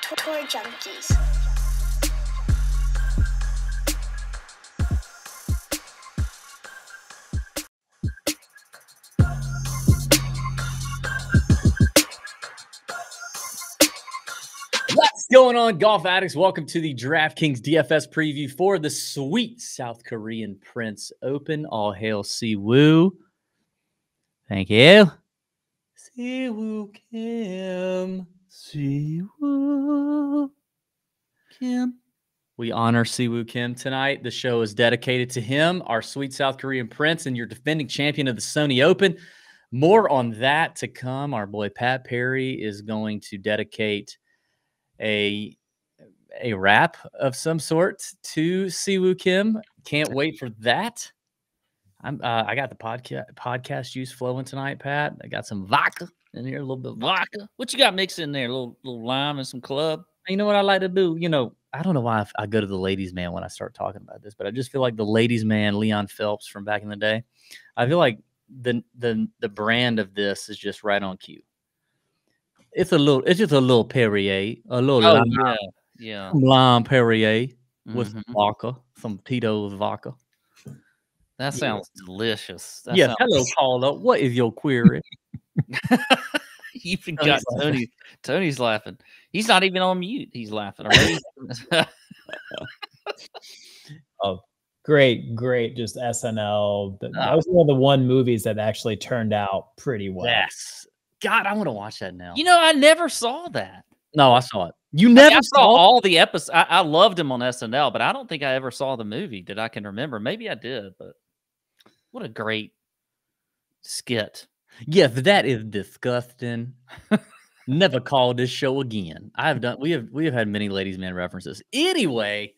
Tour Junkies. What's going on, golf addicts? Welcome to the DraftKings DFS preview for the sweet South Korean Prince Open. All hail Siwoo. Thank you. Siwoo Kim. Siwoo Kim. We honor Siwoo Kim tonight. The show is dedicated to him, our sweet South Korean Prince, and your defending champion of the Sony Open. More on that to come. Our boy Pat Perry is going to dedicate a rap of some sort to Siwoo Kim. Can't wait for that. I got the podcast juice flowing tonight, Pat. I got some vodka in here, a little bit of vodka. What you got mixed in there? A little lime and some club. You know what I like to do? You know, I don't know why I go to the ladies' man when I start talking about this, but I just feel like the ladies' man, Leon Phelps from back in the day. I feel like the brand of this is just right on cue. It's just a little Perrier, a little lime Perrier with vodka, some Tito's vodka. That sounds delicious. Yes, hello, caller. What is your query? You even got Tony. Tony's laughing. He's not even on mute. He's laughing. Oh, great. Just SNL. That was one of the movies that actually turned out pretty well. Yes. God, I want to watch that now. You know, I never saw that. No, I saw it. You never saw all the episodes. I loved him on SNL, but I don't think I ever saw the movie that I can remember. Maybe I did, but what a great skit. Yes, that is disgusting. Never call this show again. We have had many ladies' man references. Anyway,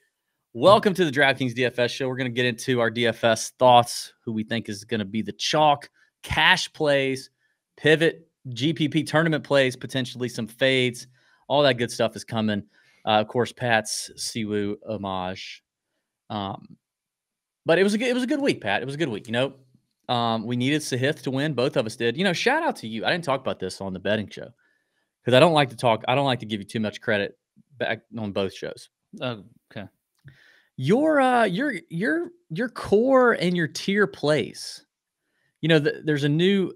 welcome to the DraftKings DFS show. We're going to get into our DFS thoughts, who we think is going to be the chalk, cash plays, pivot, GPP tournament plays, potentially some fades. All that good stuff is coming. Of course, Pat's Siwoo homage. But it was a good week, Pat. It was a good week. You know, we needed Sahith to win. Both of us did. You know, shout out to you. I didn't talk about this on the betting show because I don't like to give you too much credit back on both shows. Oh, okay. Your core and your tier plays. You know, there's a new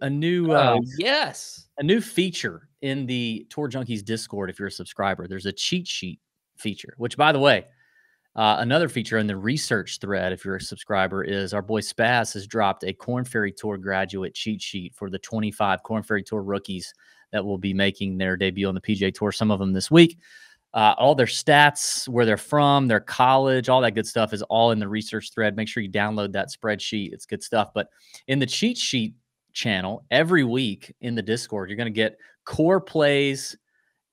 feature in the Tour Junkies Discord. If you're a subscriber, there's a cheat sheet feature, which, by the way, another feature in the research thread, if you're a subscriber, is our boy Spaz has dropped a Korn Ferry Tour graduate cheat sheet for the 25 Korn Ferry Tour rookies that will be making their debut on the PGA Tour, some of them this week. All their stats, where they're from, their college, all that good stuff is all in the research thread. Make sure you download that spreadsheet. It's good stuff. But in the cheat sheet channel, every week in the Discord, you're going to get core plays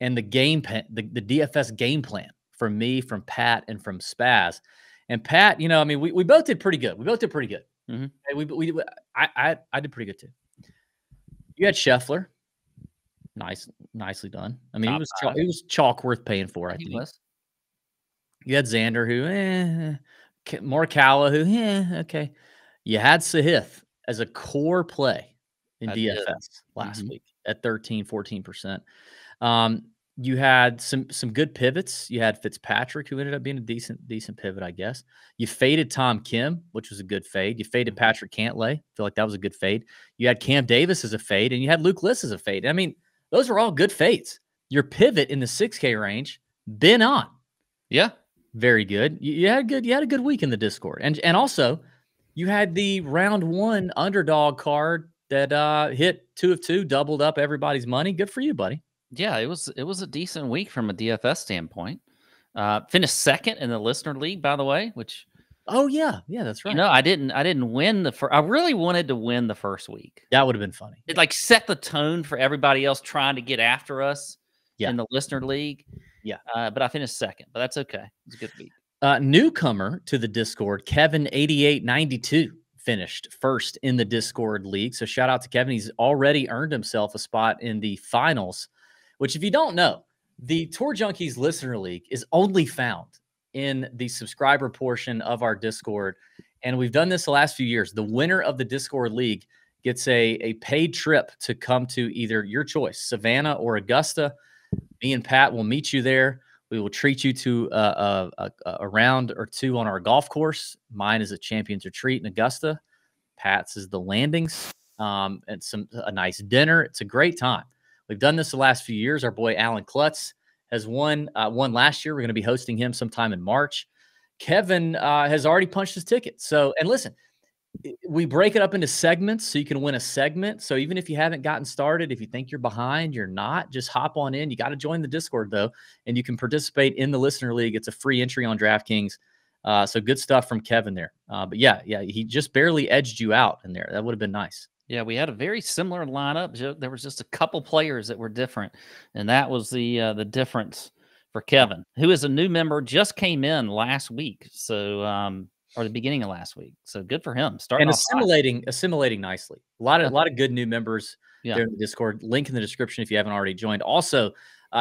and the DFS game plan from me, from Pat, and from Spaz. And Pat, you know, I mean, we both did pretty good. Mm-hmm. I did pretty good too. You had Scheffler. Nicely done. I mean, it was chalk worth paying for, I think. You had Xander, who, Morikawa, who, okay. You had Sahith as a core play in DFS last week at 13-14%. You had some good pivots. You had Fitzpatrick, who ended up being a decent pivot, I guess. You faded Tom Kim, which was a good fade. You faded Patrick Cantlay. I feel like that was a good fade. You had Cam Davis as a fade, and you had Luke List as a fade. I mean, those are all good fades. Your pivot in the 6K range, been on. Yeah. Very good. You had a good week in the Discord. And also, you had the round one underdog card that hit 2 of 2, doubled up everybody's money. Good for you, buddy. Yeah, it was a decent week from a DFS standpoint. Finished second in the listener league, by the way, which that's right. You know, I didn't win the first. I really wanted to win the first week. That would have been funny. It like set the tone for everybody else trying to get after us in the listener league. Yeah. But I finished second, but that's okay. It's a good week. Newcomer to the Discord, Kevin 8892 finished first in the Discord league. So shout out to Kevin. He's already earned himself a spot in the finals, which, if you don't know, the Tour Junkies Listener League is only found in the subscriber portion of our Discord. And we've done this the last few years. The winner of the Discord League gets a paid trip to come to either your choice, Savannah or Augusta. Me and Pat will meet you there. We will treat you to a round or two on our golf course. Mine is a Champions Retreat in Augusta. Pat's is the Landings, and a nice dinner. It's a great time. We've done this the last few years. Our boy Alan Klutz has won last year. We're going to be hosting him sometime in March. Kevin has already punched his ticket. So, and listen, we break it up into segments so you can win a segment. So even if you haven't gotten started, if you think you're behind, you're not, just hop on in. You got to join the Discord though, and you can participate in the listener league. It's a free entry on DraftKings. So good stuff from Kevin there. But yeah, he just barely edged you out in there. That would have been nice. Yeah, we had a very similar lineup. There was just a couple players that were different, and that was the difference for Kevin, who is a new member, just came in last week. So or the beginning of last week. So good for him. Starting and off assimilating nicely. A lot of good new members there in the Discord. Link in the description if you haven't already joined. Also,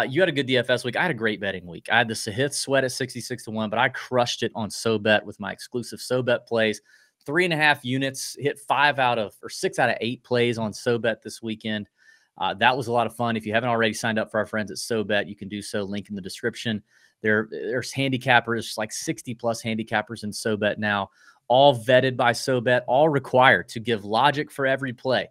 you had a good DFS week. I had a great betting week. I had the Sahith sweat at 66-1, but I crushed it on SoBet with my exclusive SoBet plays. 3.5 units, hit 6 out of 8 plays on SoBet this weekend. That was a lot of fun. If you haven't already signed up for our friends at SoBet, you can do so. Link in the description. There's handicappers, like 60 plus handicappers in SoBet now, all vetted by SoBet, all required to give logic for every play,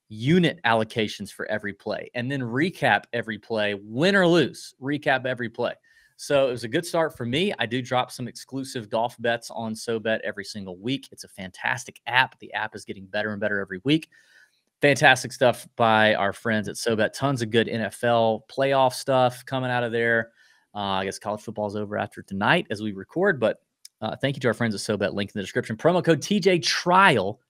unit allocations for every play, and then recap every play, win or lose, recap every play. So it was a good start for me. I do drop some exclusive golf bets on SoBet every single week. It's a fantastic app. The app is getting better and better every week. Fantastic stuff by our friends at SoBet. Tons of good NFL playoff stuff coming out of there. I guess college football is over after tonight as we record, but thank you to our friends at SoBet. Link in the description. Promo code TJ Trial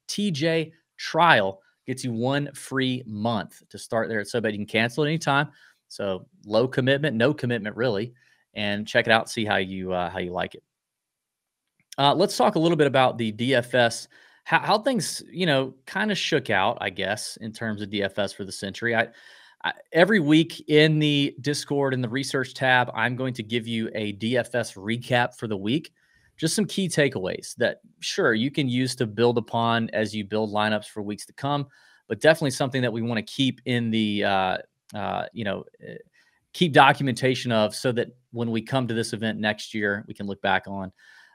gets you 1 free month to start there at SoBet. You can cancel at any time. So low commitment, no commitment really, and check it out. See how you like it. Let's talk a little bit about the DFS. How things, kind of shook out, I guess, in terms of DFS for the Sentry. Every week in the Discord, in the research tab, I'm going to give you a DFS recap for the week. Just some key takeaways that, sure, you can use to build upon as you build lineups for weeks to come, but definitely something that we want to keep in the, keep documentation of so that when we come to this event next year, we can look back on.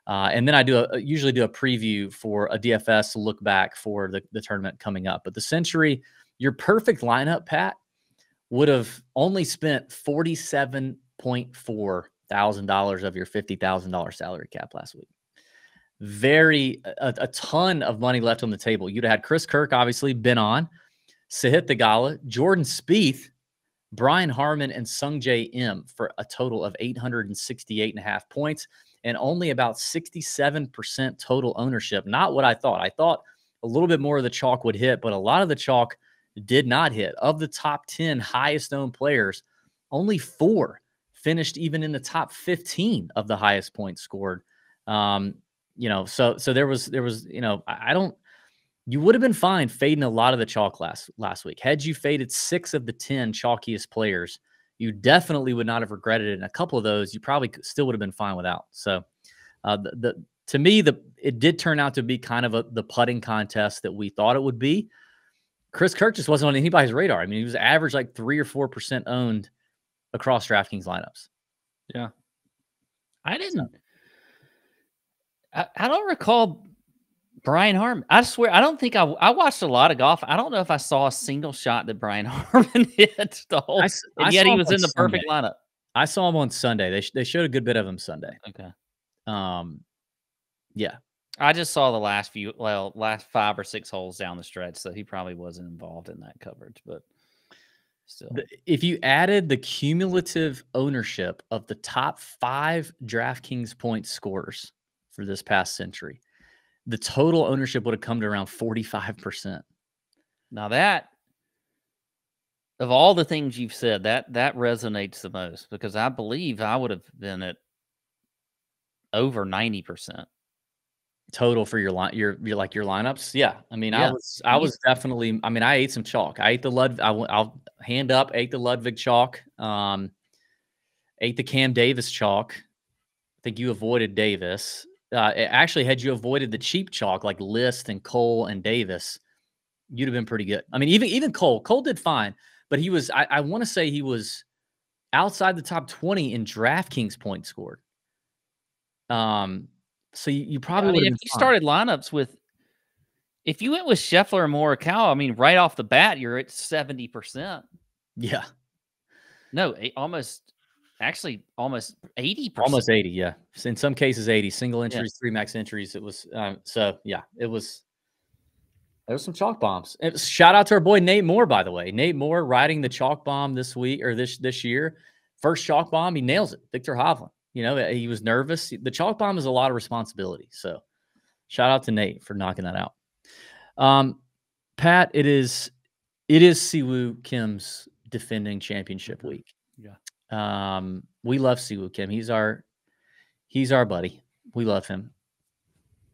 And then I usually do a preview for a DFS look back for the tournament coming up. But the Sentry, your perfect lineup, Pat, would have only spent $47.4 thousand of your $50,000 salary cap last week. A ton of money left on the table. You'd have had Chris Kirk, obviously, been on, Sahith Theegala, Jordan Spieth, Brian Harmon, and Sungjae Im for a total of 868.5 points and only about 67% total ownership. Not what I thought. I thought a little bit more of the chalk would hit, but a lot of the chalk did not hit. Of the top 10 highest owned players, only 4 finished even in the top 15 of the highest points scored. So there was, you would have been fine fading a lot of the chalk last week. Had you faded 6 of the 10 chalkiest players, you definitely would not have regretted it. And a couple of those, you probably still would have been fine without. So to me, it did turn out to be kind of the putting contest that we thought it would be. Chris Kirk just wasn't on anybody's radar. I mean, he was average like 3 or 4% owned across DraftKings lineups. Yeah. I don't recall Brian Harmon. I swear, I don't think I watched a lot of golf. I don't know if I saw a single shot that Brian Harmon hit the whole, and yet he was in the perfect lineup. I saw him on Sunday. They showed a good bit of him Sunday. Okay. Yeah. I just saw the last 5 or 6 holes down the stretch, so he probably wasn't involved in that coverage, but still. If you added the cumulative ownership of the top 5 DraftKings point scorers for this past Sentry, the total ownership would have come to around 45%. Now that, of all the things you've said, that resonates the most, because I believe I would have been at over 90%. Total for your lineups. Yeah. I mean, yeah. I was definitely, I mean, I ate some chalk. I ate the I'll hand up, ate the Ludwig chalk, ate the Cam Davis chalk. I think you avoided Davis. Actually, had you avoided the cheap chalk like List and Cole and Davis, you'd have been pretty good. I mean, even Cole did fine, but he was, I want to say he was outside the top 20 in DraftKings points scored. So you probably would have if you started lineups with, if you went with Scheffler and Morikawa, I mean, right off the bat, you're at 70%. Yeah. No, almost 80%. Almost 80, yeah. In some cases, 80. Single entries, Yeah. 3 max entries. It was so yeah, there was some chalk bombs. And shout out to our boy Nate Moore, by the way. Nate Moore riding the chalk bomb this week or this year. First chalk bomb, he nails it. Victor Hovland. You know, he was nervous. The chalk bomb is a lot of responsibility. So shout out to Nate for knocking that out. Pat, it is Siwoo Kim's defending championship week. Yeah. We love Siwoo Kim. He's our buddy. We love him.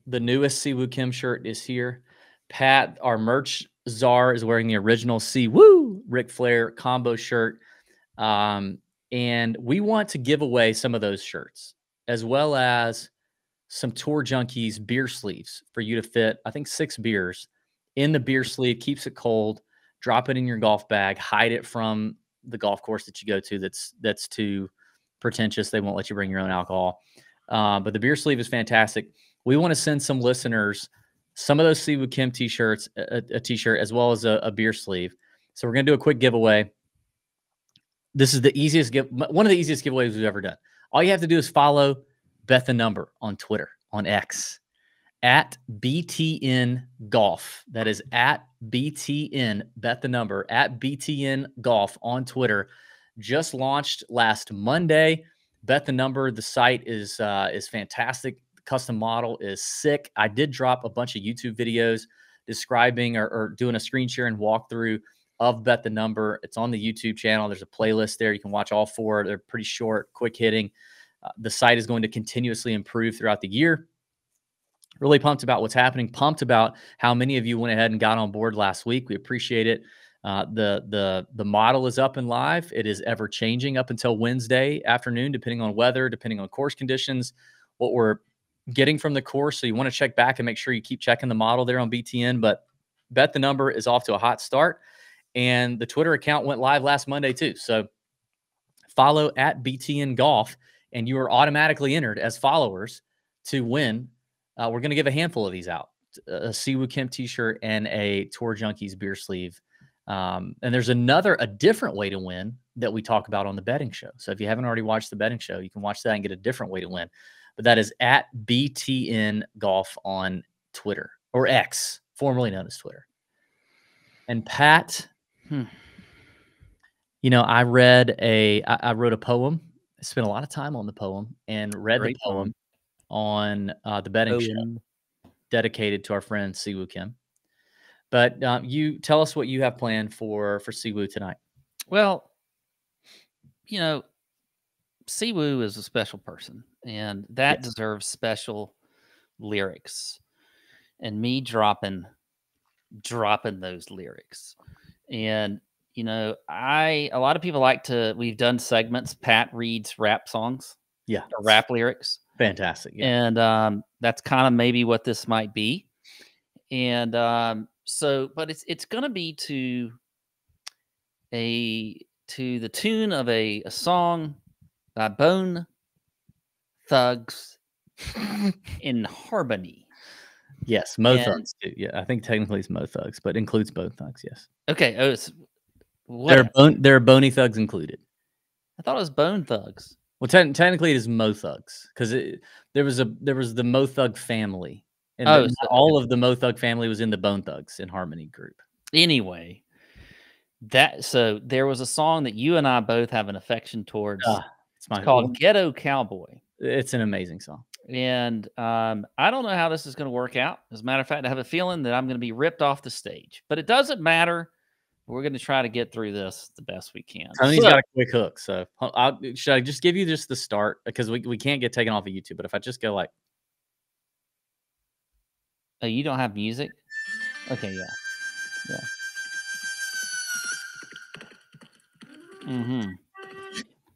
The newest Siwoo Kim shirt is here. Pat, our merch czar, is wearing the original Siwoo Ric Flair combo shirt. And we want to give away some of those shirts, as well as some Tour Junkies beer sleeves for you to fit, I think, 6 beers in the beer sleeve. Keeps it cold. Drop it in your golf bag. Hide it from the golf course that you go to that's too pretentious. They won't let you bring your own alcohol. But the beer sleeve is fantastic. We want to send some listeners some of those Siwoo Kim t-shirts, a t-shirt, as well as a beer sleeve. So we're going to do a quick giveaway. This is one of the easiest giveaways we've ever done. All you have to do is follow Bet the Number on Twitter, on X, at BTN Golf. That is at BTN, Bet the Number, at BTN Golf on Twitter. Just launched last Monday. Bet the Number, the site is fantastic. The custom model is sick. I did drop a bunch of YouTube videos describing or doing a screen share and walkthrough of Bet the Number. It's on the YouTube channel. There's a playlist there. You can watch all 4. They're pretty short, quick hitting. The site is going to continuously improve throughout the year. Really pumped about what's happening. Pumped about how many of you went ahead and got on board last week. We appreciate it. The model is up and live. It is ever changing up until Wednesday afternoon, depending on weather, depending on course conditions, what we're getting from the course. So you want to check back and make sure you keep checking the model there on BTN. But Bet the Number is off to a hot start. And the Twitter account went live last Monday too. So follow at BTN Golf, and you are automatically entered as followers to win. We're going to give a handful of these out: a Siwoo Kim t-shirt and a Tour Junkies beer sleeve. And there's a different way to win that we talk about on the betting show. So if you haven't already watched the betting show, you can watch that and get a different way to win. But that is at BTN Golf on Twitter, or X, formerly known as Twitter. And Pat, you know, I wrote a poem. I spent a lot of time on the poem and read the poem on the betting show dedicated to our friend Siwoo Kim. But you tell us what you have planned for Siwoo tonight. Well, you know, Siwoo is a special person, and that deserves special lyrics. And me dropping those lyrics. And you know, a lot of people we've done segments. Pat reads rap songs, or rap lyrics. Fantastic. Yeah. And that's kind of maybe what this might be. And but it's gonna be to the tune of a song by Bone Thugs in Harmony. Yes, Mo Thugs too. Yeah, I think technically it's Mo Thugs, but includes Bone Thugs. Yes. Okay. There are Bony Thugs included. I thought it was Bone Thugs. Well, technically it is Mo Thugs, because there was the Mo Thug family, and all of the Mo Thug family was in the Bone Thugs in Harmony group. Anyway, so there was a song that you and I both have an affection towards. It's called Ghetto Cowboy. It's an amazing song. And I don't know how this is going to work out. As a matter of fact, I have a feeling that I'm going to be ripped off the stage. But it doesn't matter. We're going to try to get through this the best we can. Tony's got a quick hook. So should I just give you just the start? Because we can't get taken off of YouTube. But if I just go like... Oh, you don't have music? Okay, yeah. Mm-hmm.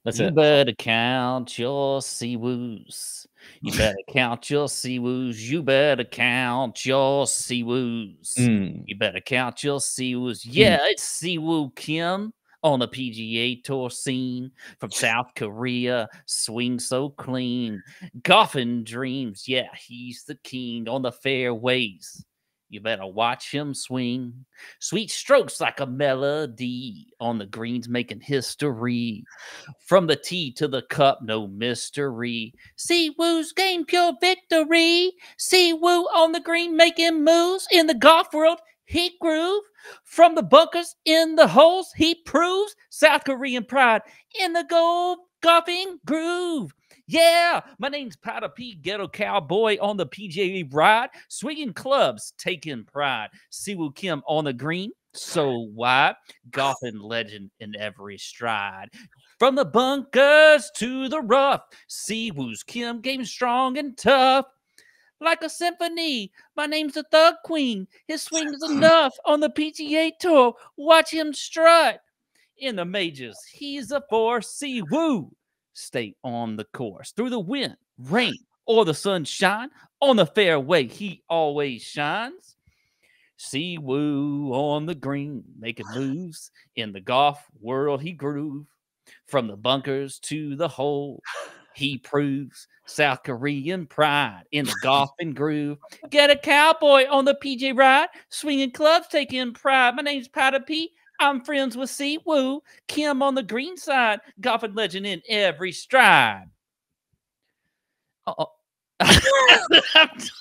You better count your Siwoos. You better count your Siwoos. You better count your Siwoos. You better count your Siwoos. Yeah, it's Siwoo Kim on the PGA Tour scene. From South Korea, swing so clean. Golfing dreams, yeah, he's the king on the fairways. You better watch him swing. Sweet strokes like a melody on the greens making history. From the tee to the cup, no mystery. See Woo's game, pure victory. See Woo on the green making moves. In the golf world, he groove. From the bunkers in the holes, he proves South Korean pride in the gold golfing groove. Yeah, my name's Powder P, ghetto cowboy on the PGA ride, swinging clubs, taking pride. Siwoo Kim on the green, so wide, golfing legend in every stride. From the bunkers to the rough, Siwoo's Kim game strong and tough. Like a symphony, my name's the Thug Queen. His swing is enough on the PGA Tour. Watch him strut. In the majors, he's a force. Siwoo, stay on the course. Through the wind, rain, or the sunshine, on the fairway, he always shines. Siwoo on the green, making moves. In the golf world, he groove. From the bunkers to the hole, he proves South Korean pride in the golfing groove. Get a cowboy on the PJ ride, swinging clubs, taking pride. My name's Powder P. I'm friends with Siwoo Kim on the green side, golfing legend in every stride. I'm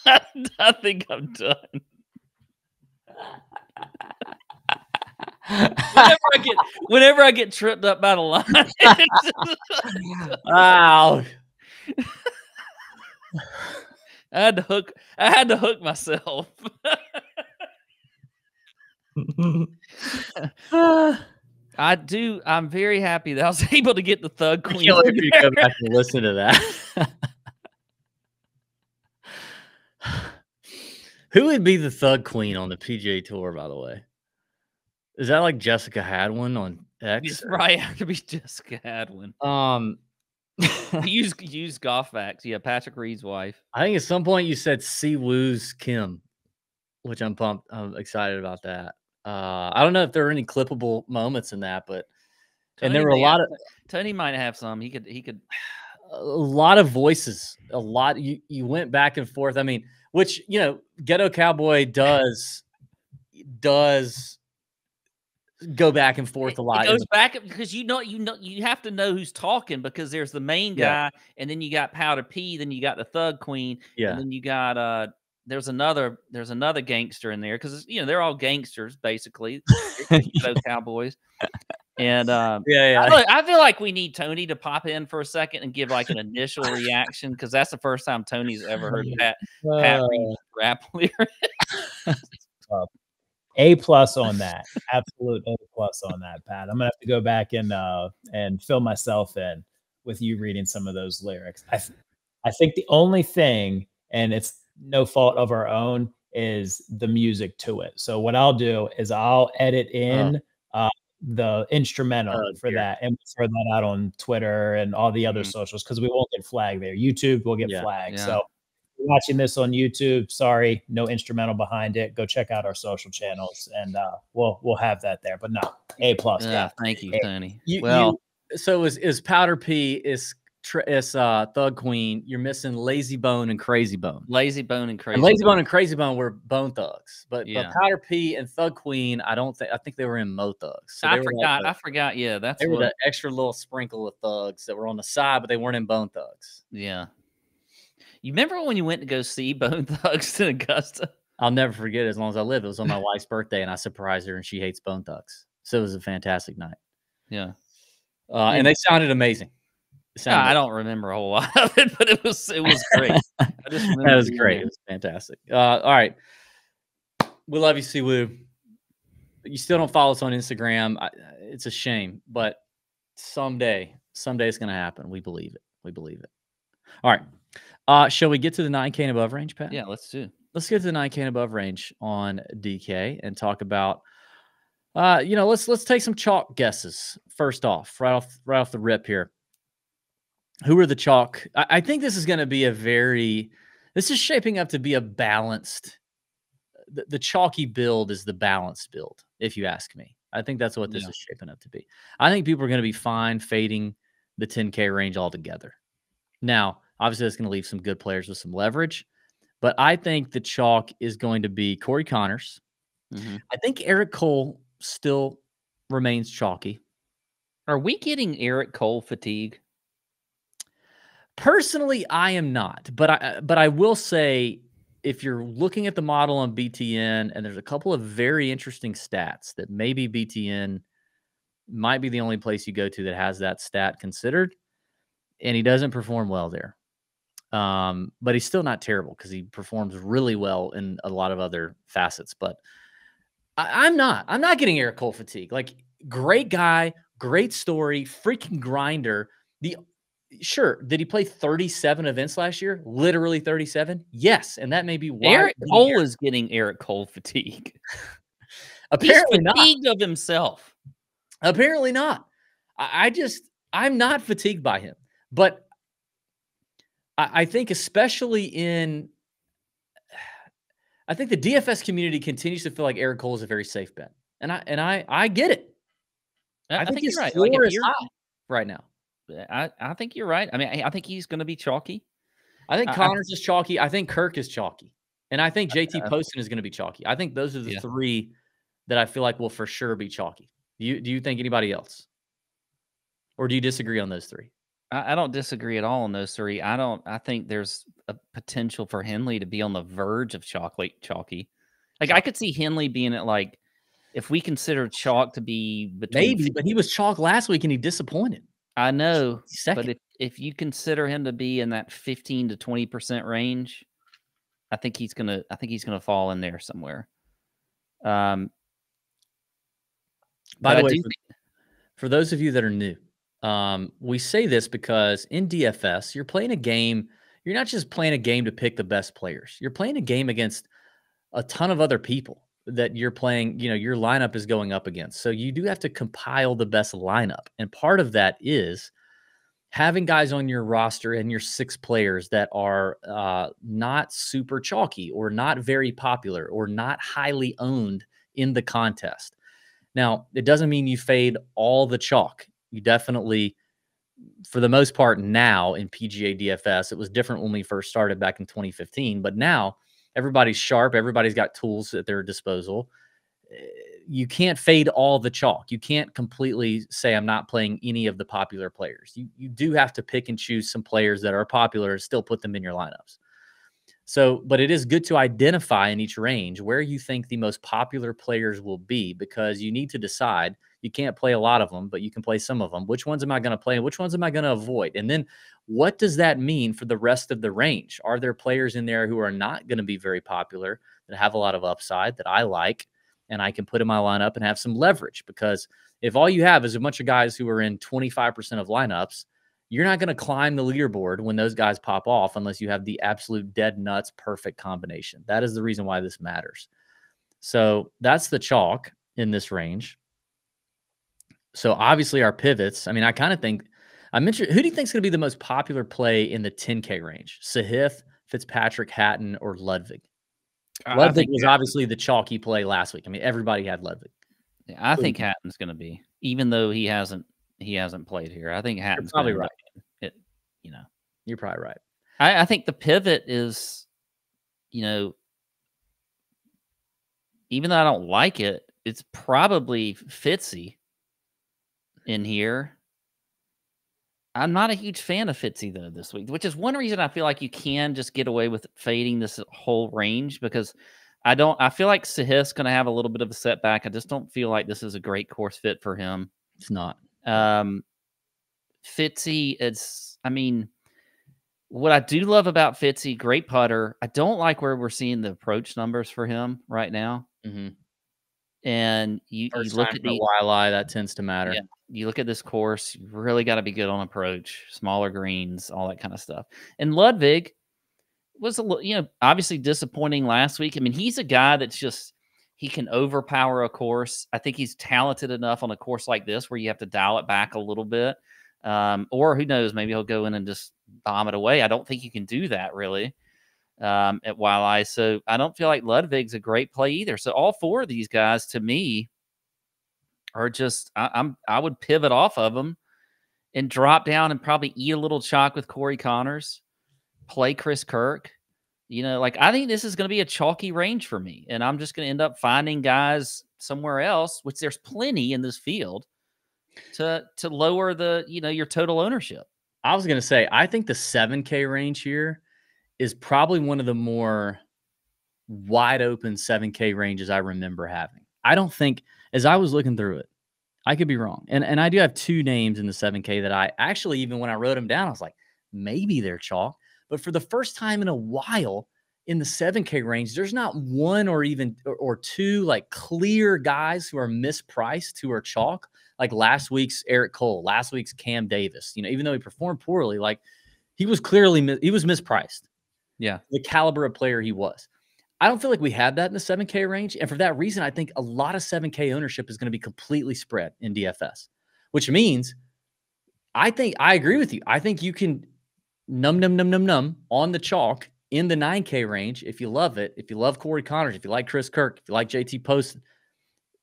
done. I think I'm done. Whenever I get tripped up by the line. Wow. I had to hook myself. I'm very happy that I was able to get the Thug Queen. I can't wait for you to go back and listen to that. Who would be the Thug Queen on the PGA Tour, by the way? Is that like Jessica Hadwin on X? It's right after be Jessica Hadwin. Use golf facts. Yeah, Patrick Reed's wife. I think at some point you said Siwoo's Kim, which I'm pumped. I'm excited about that. I don't know if there are any clippable moments in that, but and there were a lot of Tony might have some. He could a lot of voices. A lot. You went back and forth. I mean, which Ghetto Cowboy does go back and forth a lot. It goes back because you have to know who's talking, because there's the main guy, and then you got Powder P, then you got the Thug Queen, and then you got there's another gangster in there, because they're all gangsters basically, those cowboys. And I feel like we need Tony to pop in for a second and give like an initial reaction, because that's the first time Tony's ever heard Pat Reed rap lyrics. A+ on that. Absolute A+ on that, Pat. I'm gonna have to go back and fill myself in with you reading some of those lyrics. I think the only thing, and it's no fault of our own, is the music to it. So what I'll do is I'll edit in the instrumental for that, and throw that out on Twitter and all the other socials, because we won't get flagged there. YouTube will get flagged. Yeah. So watching this on YouTube, sorry, no instrumental behind it. Go check out our social channels, and we'll have that there. But no, A+. Yeah, thank you, Tony. So is Powder P is Thug Queen? You're missing Lazy Bone and Crazy Bone. Lazy Bone and Crazy Bone and Crazy Bone were Bone Thugs, but Powder P and Thug Queen, I think they were in Mo Thugs. So I forgot. Yeah, they were the extra little sprinkle of thugs that were on the side, but they weren't in Bone Thugs. Yeah. You remember when you went to go see Bone Thugs in Augusta? I'll never forget it as long as I live. It was on my wife's birthday, and I surprised her, and she hates Bone Thugs. So it was a fantastic night. Yeah. And they sounded amazing. I don't remember a whole lot of it, but it was great. I just remember that was great. It was fantastic. All right. We love you, Siwoo. You still don't follow us on Instagram. It's a shame, but someday it's going to happen. We believe it. All right. Shall we get to the 9K and above range, Pat? Yeah, let's get to the 9K and above range on DK and talk about, let's take some chalk guesses first off, right off the rip here. Who are the chalk? I think this is going to be this is shaping up to be a balanced, the chalky build is the balanced build, if you ask me. I think that's what this is shaping up to be. I think people are going to be fine fading the 10K range altogether. Now, obviously, that's going to leave some good players with some leverage, but I think the chalk is going to be Corey Connors. I think Eric Cole still remains chalky. Are we getting Eric Cole fatigue? Personally, I am not, but I will say, if you're looking at the model on BTN, and there's a couple of very interesting stats that maybe BTN might be the only place you go to that has that stat considered, and he doesn't perform well there. But he's still not terrible because he performs really well in a lot of other facets. But I'm not getting Eric Cole fatigue. Like, great guy, great story, freaking grinder. Sure, did he play 37 events last year? Literally 37? Yes, and that may be why Eric Cole is getting Eric Cole fatigue. Apparently He's fatigued of himself. Apparently not. I'm not fatigued by him. But I think especially I think the DFS community continues to feel like Eric Cole is a very safe bet. And I get it. I think his you're right. floor is high right now. I think you're right. I mean, I think he's going to be chalky. I think Connors is chalky. I think Kirk is chalky. And I think JT Poston is going to be chalky. I think those are the three that I feel like will for sure be chalky. Do you think anybody else? Or do you disagree on those three? I don't disagree at all on those three. I think there's a potential for Henley to be on the verge of chalky. Like, I could see Henley being at, like, if we consider chalk to be between maybe, but he was chalk last week and he disappointed. I know, but if you consider him to be in that 15 to 20% range, I think he's gonna fall in there somewhere. By the way, for those of you that are new, we say this because in DFS, you're playing a game. You're not just playing a game to pick the best players. You're playing a game against a ton of other people that you're playing, your lineup is going up against. So you do have to compile the best lineup. And part of that is having guys on your roster and your 6 players that are not super chalky or not very popular or not highly owned in the contest. Now, it doesn't mean you fade all the chalk. You definitely, for the most part now in PGA DFS, it was different when we first started back in 2015, but now everybody's sharp. Everybody's got tools at their disposal. You can't fade all the chalk. You can't completely say, I'm not playing any of the popular players. You do have to pick and choose some players that are popular and still put them in your lineups. So, but it is good to identify in each range where you think the most popular players will be, because you need to decide. You can't play a lot of them, but you can play some of them. Which ones am I going to play and which ones am I going to avoid? And then what does that mean for the rest of the range? Are there players in there who are not going to be very popular that have a lot of upside that I like and I can put in my lineup and have some leverage? Because if all you have is a bunch of guys who are in 25% of lineups, you're not going to climb the leaderboard when those guys pop off unless you have the absolute dead nuts perfect combination. That is the reason why this matters. So that's the chalk in this range. So obviously our pivots, I mean, I kind of think, I mentioned, who do you think is going to be the most popular play in the 10K range? Sahith, Fitzpatrick, Hatton, or Ludwig? Ludwig was obviously the chalky play last week. I mean, everybody had Ludwig. Yeah, I think Hatton's going to be, even though he hasn't played here. I think Hatton's probably right. You're probably right. I think the pivot is, even though I don't like it, it's probably Fitzy in here. I'm not a huge fan of Fitzy though this week, which is one reason I feel like you can just get away with fading this whole range, because I feel like Sahith's going to have a little bit of a setback. I just don't feel like this is a great course fit for him. It's not. Fitzy, what I do love about Fitzy, great putter. I don't like where we're seeing the approach numbers for him right now. Mm-hmm. And you look at the YLI, that tends to matter. Yeah, you look at this course, you really got to be good on approach, smaller greens, all that kind of stuff. And Ludwig was obviously disappointing last week. I mean, he's a guy that's just, he can overpower a course. I think he's talented enough on a course like this where you have to dial it back a little bit. Or who knows, maybe he'll go in and just bomb it away. I don't think you can do that really at YLI. So I don't feel like Ludwig's a great play either. So all 4 of these guys, to me, or just I would pivot off of them and drop down and probably eat a little chalk with Corey Connors, play Chris Kirk. You know, like I think this is going to be a chalky range for me, and I'm just going to end up finding guys somewhere else, which there's plenty in this field, to lower the your total ownership. I was going to say, I think the 7K range here is probably one of the more wide open 7K ranges I remember having. I don't think, as I was looking through it, I could be wrong. And I do have 2 names in the 7K that I actually, even when I wrote them down, I was like, maybe they're chalk. But for the first time in a while in the 7K range, there's not one or even or 2 like clear guys who are mispriced who are chalk. Like last week's Eric Cole, last week's Cam Davis. You know, even though he performed poorly, like he was clearly he was mispriced. Yeah, the caliber of player he was. I don't feel like we have that in the 7K range. And for that reason, I think a lot of 7K ownership is going to be completely spread in DFS, which means I think I agree with you. I think you can num on the chalk in the 9K range if you love it. If you love Corey Connors, if you like Chris Kirk, if you like JT Poston,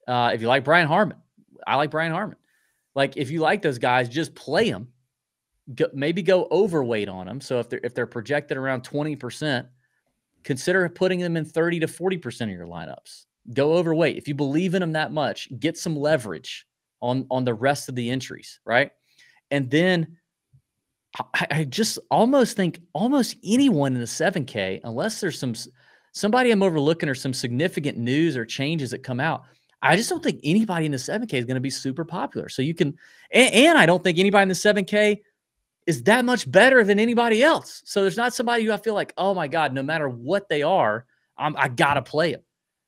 if you like Brian Harmon. I like Brian Harmon. Like if you like those guys, just play them. Maybe go overweight on them. So if they're projected around 20%, consider putting them in 30 to 40% of your lineups. Go overweight. If you believe in them that much, get some leverage on the rest of the entries, right? And then I just almost think almost anyone in the 7K, unless there's somebody I'm overlooking or some significant news or changes that come out, I just don't think anybody in the 7K is going to be super popular. So you can, and I don't think anybody in the 7K is that much better than anybody else. So there's not somebody who I feel like, oh my God, no matter what they are, I got to play them.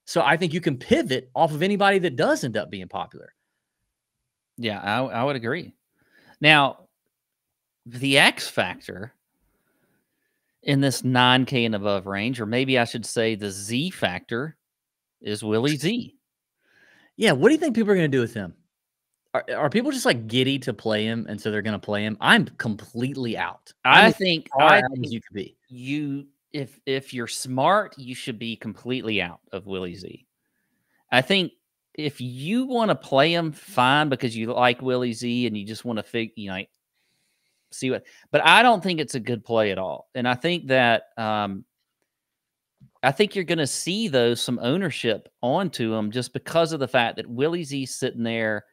So I think you can pivot off of anybody that does end up being popular. Yeah, I would agree. Now, the X factor in this 9K and above range, or maybe I should say the Z factor, is Willie Z. Yeah, what do you think people are going to do with him? Are people just like giddy to play him, and so they're going to play him? I'm completely out. I think you could be. If you're smart, you should be completely out of Willie Z. I think if you want to play him, fine, because you like Willie Z and you just want to see what. But I don't think it's a good play at all, and I think that I think you're going to see some ownership onto him just because of the fact that Willie Z's sitting there.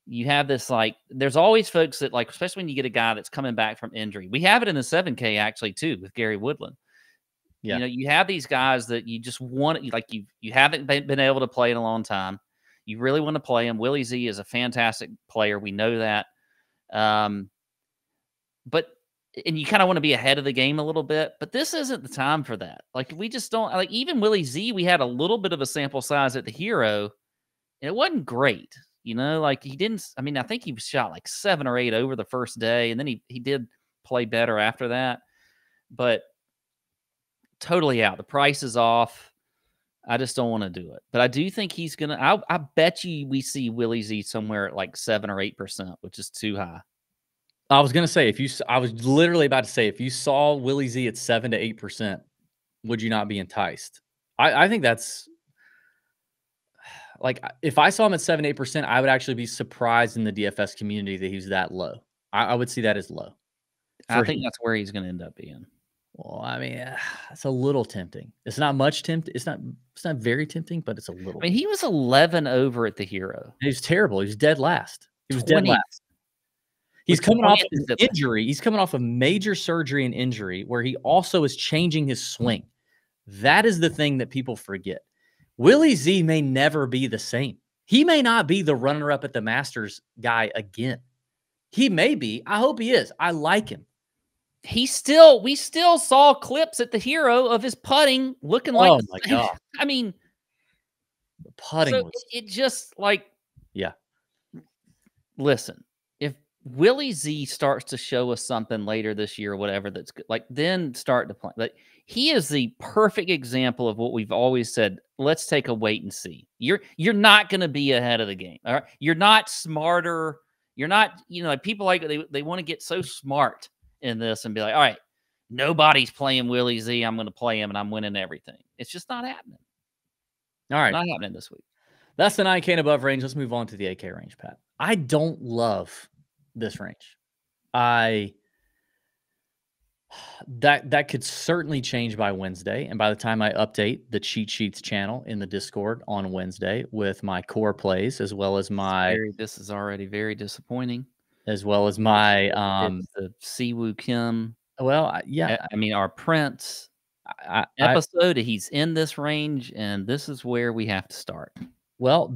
You have this there's always folks that especially when you get a guy that's coming back from injury. We have it in the 7K actually too with Gary Woodland. Yeah. You know, you have these guys that you just want, you haven't been able to play in a long time. You really want to play him. Willie Z is a fantastic player. We know that. But you kind of want to be ahead of the game a little bit, but this isn't the time for that. We just don't even Willie Z, we had a little bit of a sample size at the Hero, and it wasn't great. You know, he didn't. I mean, I think he shot 7 or 8 over the first day, and then he did play better after that. But totally out. The price is off. I just don't want to do it. But I do think he's gonna. I bet you we see Willie Z somewhere at 7 or 8%, which is too high. I was gonna say I was literally about to say if you saw Willie Z at 7 to 8%, would you not be enticed? I think that's. If I saw him at 7, 8%, I would actually be surprised in the DFS community that he's that low. I would see that as low. I think that's where he's going to end up being. Well, I mean, it's a little tempting. It's not much tempting. It's not very tempting, but it's a little. I mean, he was 11 over at the Hero. He was terrible. He was dead last. He was dead last. He's coming off an injury. He's coming off a major surgery and injury where he also is changing his swing. That is the thing that people forget. Willie Z may never be the same. He may not be the runner-up at the Masters guy again. He may be. I hope he is. I like him. We still saw clips at the Hero of his putting looking like. Oh my God! I mean, the putting was. It just yeah. Listen, if Willie Z starts to show us something later this year or whatever that's good, then start to play. He is the perfect example of what we've always said. Let's take a wait and see. You're not going to be ahead of the game. All right. You're not smarter. You're not, people they want to get so smart in this and be like, all right, nobody's playing Willie Z. I'm going to play him and I'm winning everything. It's just not happening. All right. Not happening this week. That's the 9K and above range. Let's move on to the 8K range, Pat. I don't love this range. That could certainly change by Wednesday. And by the time I update the cheat sheets channel in the Discord on Wednesday with my core plays, as well as This is already very disappointing. As well as my the Siwoo Kim. Well, yeah. I mean, our Prince episode. He's in this range, and this is where we have to start. Well,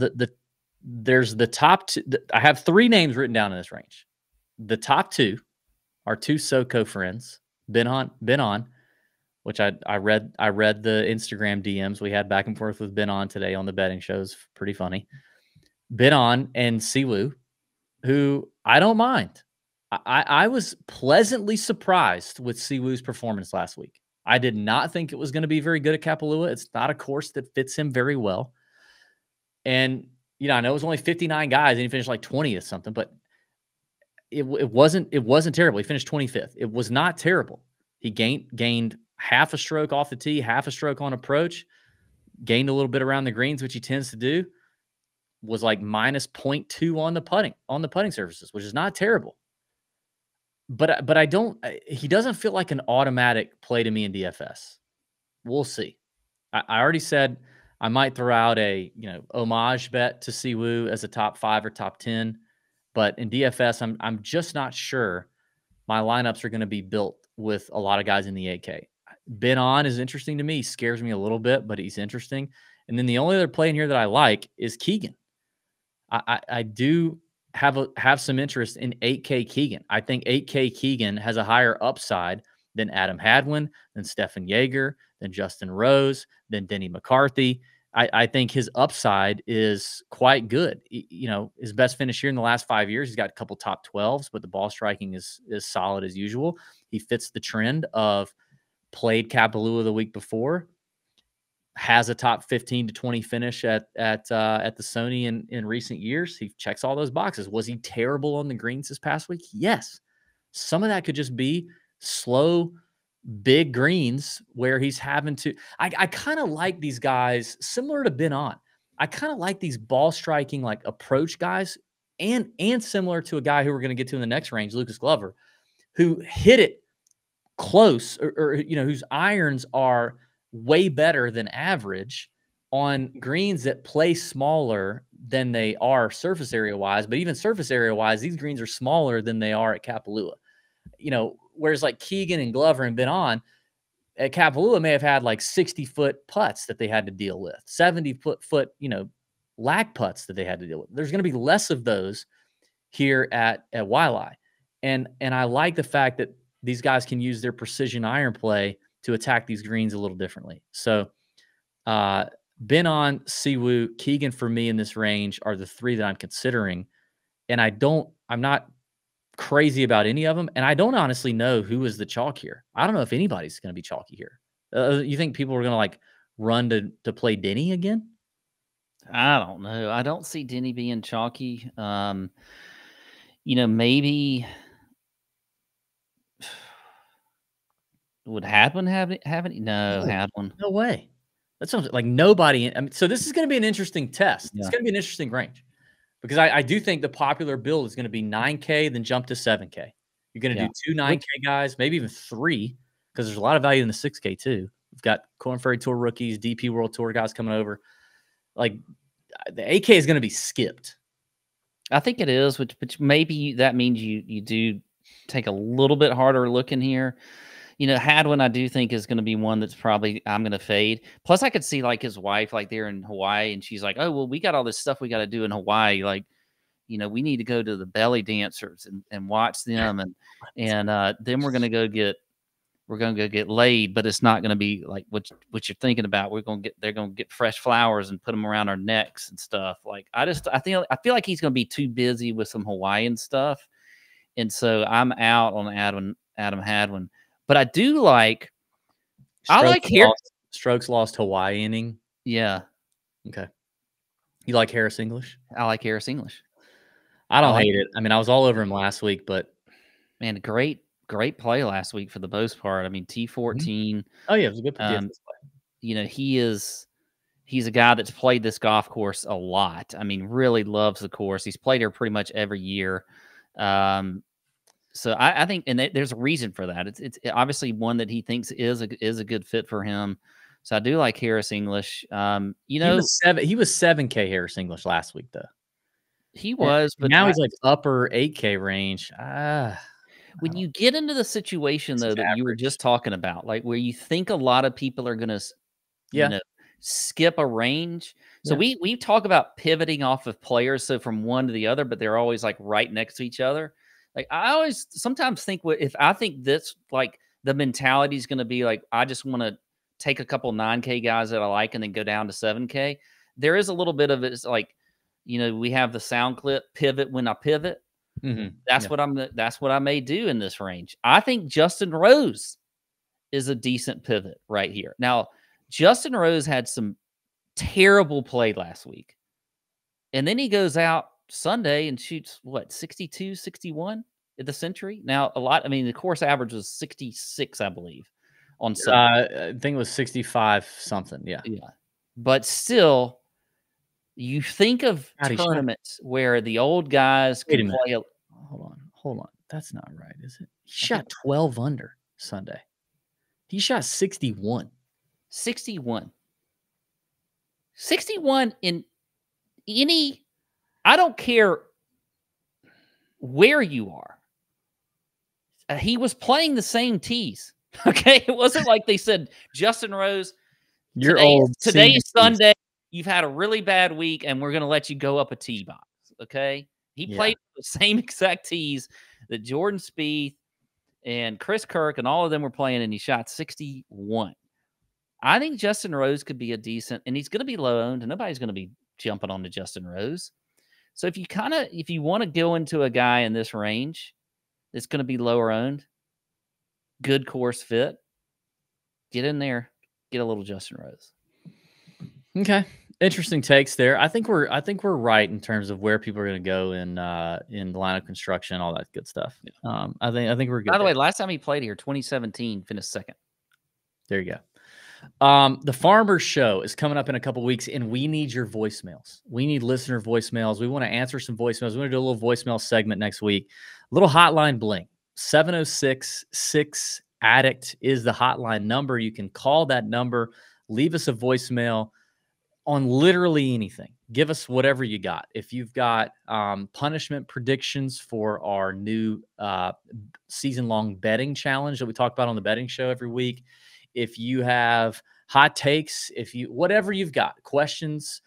there's the top two. I have 3 names written down in this range. The top 2 are 2 SoCo friends. Been on, which I read the Instagram DMs we had back and forth with Ben on today on the betting shows. Pretty funny. Ben on and Siwoo, who I don't mind. I was pleasantly surprised with Siwoo's performance last week. I did not think it was going to be very good at Kapalua. It's not a course that fits him very well. And, I know it was only 59 guys and he finished like 20th something, but it wasn't terrible. He finished 25th. It was not terrible. He gained half a stroke off the tee, half a stroke on approach, gained a little bit around the greens, which he tends to do. Was like minus 0.2 on the putting surfaces, which is not terrible. But he doesn't feel like an automatic play to me in DFS. We'll see. I already said I might throw out a homage bet to Siwoo as a top 5 or top 10. But in DFS, I'm just not sure my lineups are going to be built with a lot of guys in the 8K. Ben on is interesting to me. Scares me a little bit, but he's interesting. And then the only other play in here that I like is Keegan. I do have some interest in 8K Keegan. I think 8K Keegan has a higher upside than Adam Hadwin, than Stefan Jaeger, than Justin Rose, than Denny McCarthy. I think his upside is quite good. His best finish here in the last 5 years, he's got a couple top 12s, but the ball striking is solid as usual. He fits the trend of played Kapalua the week before, has a top 15 to 20 finish at the Sony in recent years. He checks all those boxes. Was he terrible on the greens this past week? Yes. Some of that could just be slow, big greens where he's having to. I kind of like these guys similar to Ben on. I kind of like these ball striking like approach guys and similar to a guy who we're going to get to in the next range, Lucas Glover, who hit it close or whose irons are way better than average on greens that play smaller than they are surface area wise. But even surface area wise, these greens are smaller than they are at Kapalua. Whereas like Keegan and Glover and Ben on at Kapalua may have had like 60-foot putts that they had to deal with, 70-foot, lag putts that they had to deal with. There's going to be less of those here at Waialae. And I like the fact that these guys can use their precision iron play to attack these greens a little differently. So Ben on, Siwoo, Keegan for me in this range are the 3 that I'm considering. And I'm not crazy about any of them. And I don't honestly know who is the chalk here. I don't know if anybody's going to be chalky here. You think people are going to like run to play Denny again? I don't know. I don't see Denny being chalky. Maybe would Hadwin have it? No, Hadwin. No way. That sounds like nobody. So this is going to be an interesting test. Yeah. It's going to be an interesting range. Because I do think the popular build is going to be 9K, then jump to 7K. You're going to do 2 9K guys, maybe even 3, because there's a lot of value in the 6K too. We've got Corn Ferry Tour rookies, DP World Tour guys coming over. Like the 8K is going to be skipped. I think it is, which maybe that means you do take a little bit harder look in here. Hadwin, I do think is going to be one that's probably I'm going to fade. Plus, I could see like his wife, like they're in Hawaii, and she's like, "Oh, well, we got all this stuff we got to do in Hawaii. Like, we need to go to the belly dancers and watch them, and then we're going to go get laid. But it's not going to be like what you're thinking about. They're going to get fresh flowers and put them around our necks and stuff. Like, I feel like he's going to be too busy with some Hawaiian stuff, and so I'm out on Adam Hadwin. But I do like Strokes lost Hawaii inning. Yeah. Okay. You like Harris English? I like Harris English. I don't hate it. I mean, I was all over him last week, but man, great play last week for the most part. I mean, T14. Oh yeah, it was a good play. He He's a guy that's played this golf course a lot. I mean, really loves the course. He's played here pretty much every year. So I think, and there's a reason for that. It's obviously one that he thinks is a good fit for him. So I do like Harris English. You know, he was 7K Harris English last week though. He was, but now he's like upper 8K range. When you get into the situation though that you were just talking about, like where you think a lot of people are going to, you know, skip a range. So we talk about pivoting off of players, so from one to the other, but they're always like right next to each other. Like I always sometimes think if I think this, like the mentality is going to be like, I just want to take a couple 9K guys that I like and then go down to 7K. There is a little bit of it. It's like, you know, we have the sound clip pivot when I pivot. That's what that's what I may do in this range. I think Justin Rose is a decent pivot right here. Now, Justin Rose had some terrible play last week. And then he goes out Sunday and shoots, what, 62, 61 at the Sentry? Now, I mean, the course average was 66, I believe, on Sunday. I think it was 65 something. Yeah. But still, you think of tournaments where the old guys can play. Hold on. That's not right, is it? He shot 12 under Sunday. He shot 61. 61 in any, I don't care where you are. He was playing the same tees. Okay. It wasn't like they said, Justin Rose, today is Sunday. You've had a really bad week and we're going to let you go up a tee box. Okay. He played the same exact tees that Jordan Spieth and Chris Kirk and all of them were playing, and he shot 61. I think Justin Rose could be a decent, and he's going to be low owned, and nobody's going to be jumping on to Justin Rose. So if you want to go into a guy in this range that's going to be lower owned, good course fit, get in there, get a little Justin Rose. Okay. Interesting takes there. I think we're right in terms of where people are going to go in the line of construction, all that good stuff. I think we're good. By the way, last time he played here, 2017, finished second. There you go. The Farmers Show is coming up in a couple weeks, and we need your voicemails. We need listener voicemails. We want to answer some voicemails. We want to do a little voicemail segment next week. A little hotline bling. 706-6-ADDICT is the hotline number. You can call that number, leave us a voicemail on literally anything. Give us whatever you got. If you've got punishment predictions for our new season-long betting challenge that we talk about on the betting show every week, if you have hot takes, whatever you've got, questions,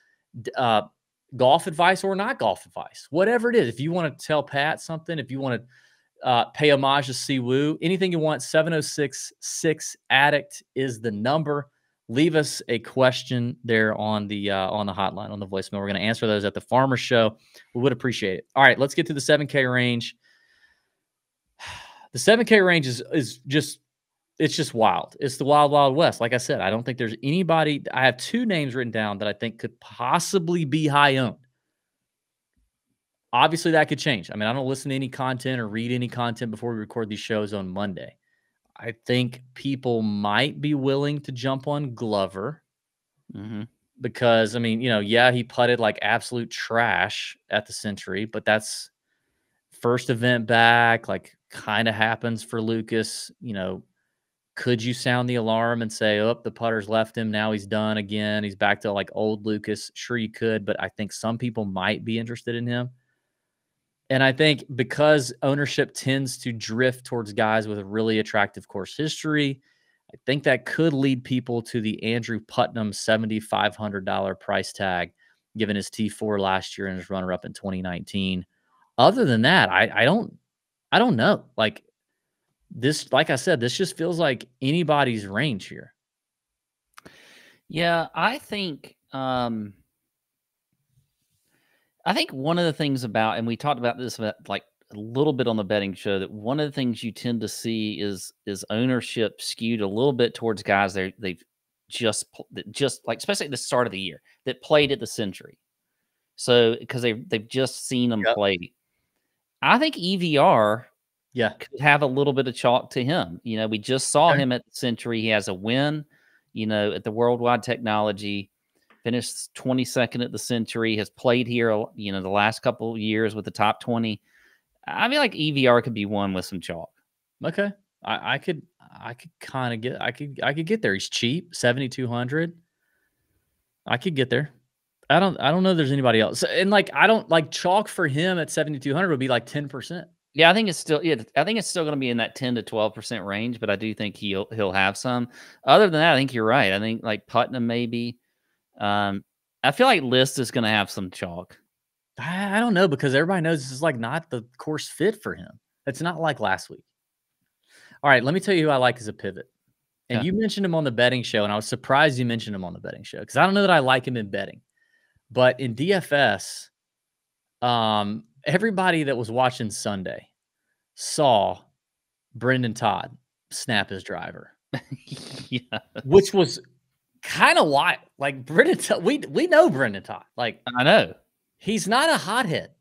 golf advice or not golf advice, whatever it is, if you want to tell Pat something, if you want to pay homage to Siwoo, anything you want, 706-6-ADDICT is the number. Leave us a question there on the hotline, on the voicemail. We're going to answer those at the Farmer Show. We would appreciate it. All right, let's get to the 7K range. The 7K range is just wild. It's the wild, wild west. Like I said, I don't think there's anybody. I have two names written down that I think could possibly be high owned. Obviously, that could change. I mean, I don't listen to any content or read any content before we record these shows on Monday. I think people might be willing to jump on Glover because, I mean, he putted like absolute trash at the Sentry, but that's first event back, like kind of happens for Lucas. Could you sound the alarm and say, oh, the putter's left him. Now he's done again. He's back to like old Lucas. Sure, you could, but I think some people might be interested in him. And I think because ownership tends to drift towards guys with a really attractive course history, I think that could lead people to the Andrew Putnam $7,500 price tag, given his T4 last year and his runner-up in 2019. Other than that, I don't know. Like I said, this just feels like anybody's range here. Yeah, I think one of the things about, and we talked about this like a little bit on the betting show, that one of the things you tend to see is ownership skewed a little bit towards guys they've just like, especially at the start of the year, that played at the Sentry. So because they've just seen them play. I think EVR could have a little bit of chalk to him. We just saw him at the Sentry. He has a win, at the Worldwide Technology. finished 22nd at the Sentry, has played here, you know, the last couple of years with the top 20. I feel like EVR could be one with some chalk. Okay. I could kind of get, I could get there. He's cheap, 7,200. I could get there. I don't know if there's anybody else. And like, I don't like chalk for him at 7,200 would be like 10%. Yeah, I think it's still going to be in that 10 to 12% range, but I do think he'll have some. Other than that, I think you're right. I think like Putnam maybe. I feel like List is going to have some chalk. I don't know, because everybody knows this is like not the course fit for him. It's not like last week. All right, let me tell you who I like as a pivot. And you mentioned him on the betting show, and I was surprised you mentioned him on the betting show, because I don't know that I like him in betting. But in DFS, everybody that was watching Sunday saw Brendan Todd snap his driver. Yeah. Which was kind of wild. Like Brendan Todd, we know Brendan Todd. Like, I know. He's not a hothead.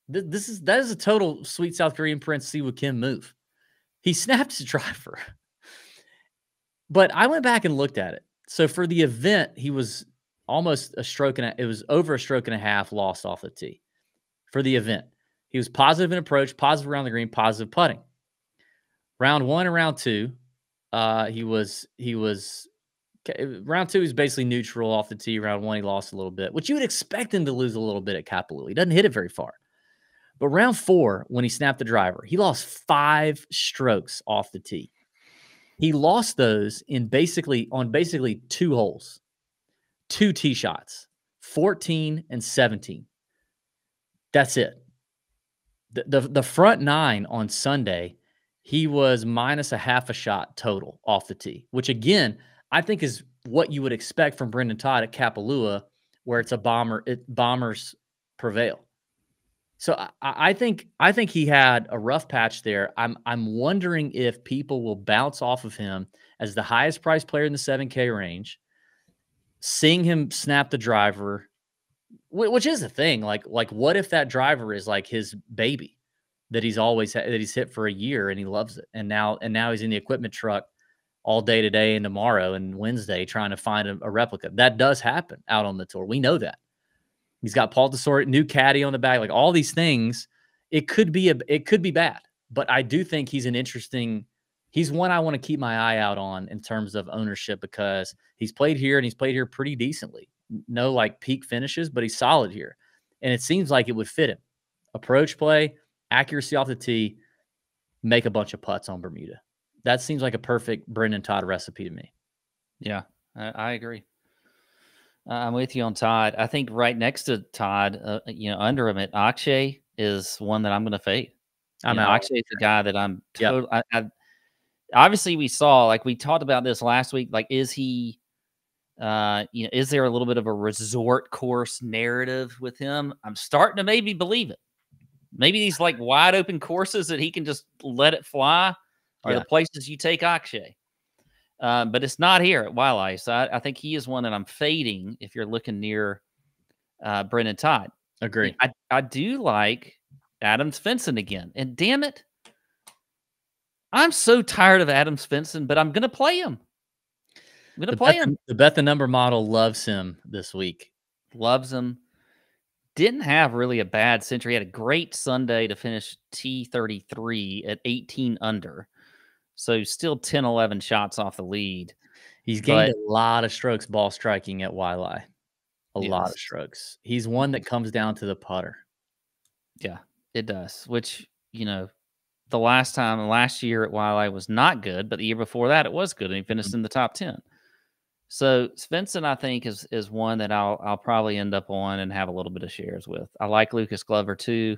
That is a total sweet South Korean Prince Siwoo Kim move. He snapped his driver. But I went back and looked at it. So for the event, he was almost a stroke and it was over a stroke and a half lost off the tee. For the event, he was positive in approach, positive around the green, positive putting. Round 1 and round 2, he was round 2 is basically neutral off the tee. Round 1, he lost a little bit, which you would expect him to lose a little bit at Kapalua. He doesn't hit it very far. But round 4, when he snapped the driver, he lost 5 strokes off the tee. He lost those on basically 2 holes, 2 tee shots, 14 and 17. That's it. The front 9 on Sunday, he was minus a half a shot total off the tee, which again, I think is what you would expect from Brendan Todd at Kapalua, where it's a bombers prevail. So I think he had a rough patch there. I'm wondering if people will bounce off of him as the highest priced player in the 7K range, seeing him snap the driver, which is the thing. Like what if that driver is like his baby that he's always that he's hit for a year and he loves it, and now he's in the equipment truck all day today and tomorrow and Wednesday trying to find a replica. That does happen out on the tour. We know that. He's got Paul Tesoro, new caddy on the back, like all these things. It could be bad, but I do think he's he's one I want to keep my eye out on in terms of ownership, because he's played here and he's played here pretty decently. No like peak finishes, but he's solid here. And it seems like it would fit him. Approach play, accuracy off the tee, make a bunch of putts on Bermuda. That seems like a perfect Brendan Todd recipe to me. Yeah, I agree. I'm with you on Todd. I think right next to Todd, under him at Akshay is one that I'm going to fade. Akshay is the guy that I'm totally. Yep. Obviously, we saw, like we talked about this last week. Like, is he? Is there a little bit of a resort course narrative with him? I'm starting to maybe believe it. Maybe these like wide open courses that he can just let it fly are the places you take Akshay. But it's not here at Waialae. So I think he is one that I'm fading if you're looking near Brendan Todd. Agree. I do like Adam Svensson again. And damn it, I'm so tired of Adam Svensson, but I'm going to play him. I'm going to play him. The Bet the Number model loves him this week. Loves him. Didn't have really a bad Sentry. Had a great Sunday to finish T33 at 18 under. So still 10, 11 shots off the lead. He's gained a lot of strokes ball striking at Waialae. A lot of strokes. He's one that comes down to the putter. Yeah, it does. Which, the last year at Waialae was not good, but the year before that it was good, and he finished in the top 10. So Svensson, I think, is one that I'll probably end up on and have a little bit of shares with. I like Lucas Glover too.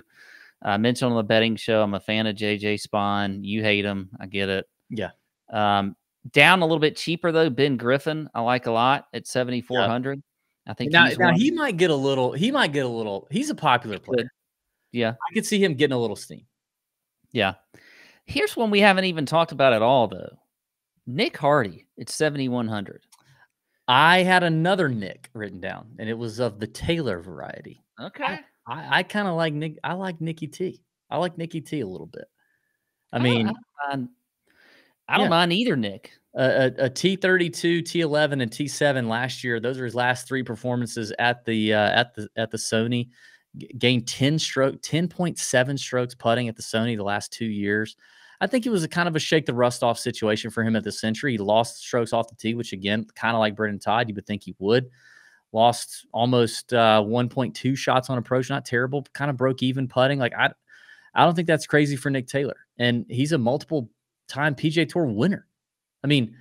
I mentioned on the betting show, I'm a fan of JJ Spawn. You hate him. I get it. Yeah. Down a little bit cheaper though. Ben Griffin, I like a lot at 7,400. I think now he might get a little. He's a popular player. Yeah. I could see him getting a little steam. Yeah. Here's one we haven't even talked about at all though. Nick Hardy at 7,100. I had another Nick written down, and it was of the Taylor variety. Okay. I kind of like Nick. I like Nicky T. I like Nicky T a little bit. I don't mind either Nick. a T32, T11, and T7 last year. Those are his last 3 performances at the Sony. Gained 10.7 strokes putting at the Sony the last 2 years. I think it was a kind of a shake the rust off situation for him at the Sentry. He lost strokes off the tee, which again, kind of like Brendan Todd, you would think he would. Lost almost 1.2 shots on approach. Not terrible. Kind of broke even putting. Like I don't think that's crazy for Nick Taylor. And he's a multiple-time PGA Tour winner. I mean,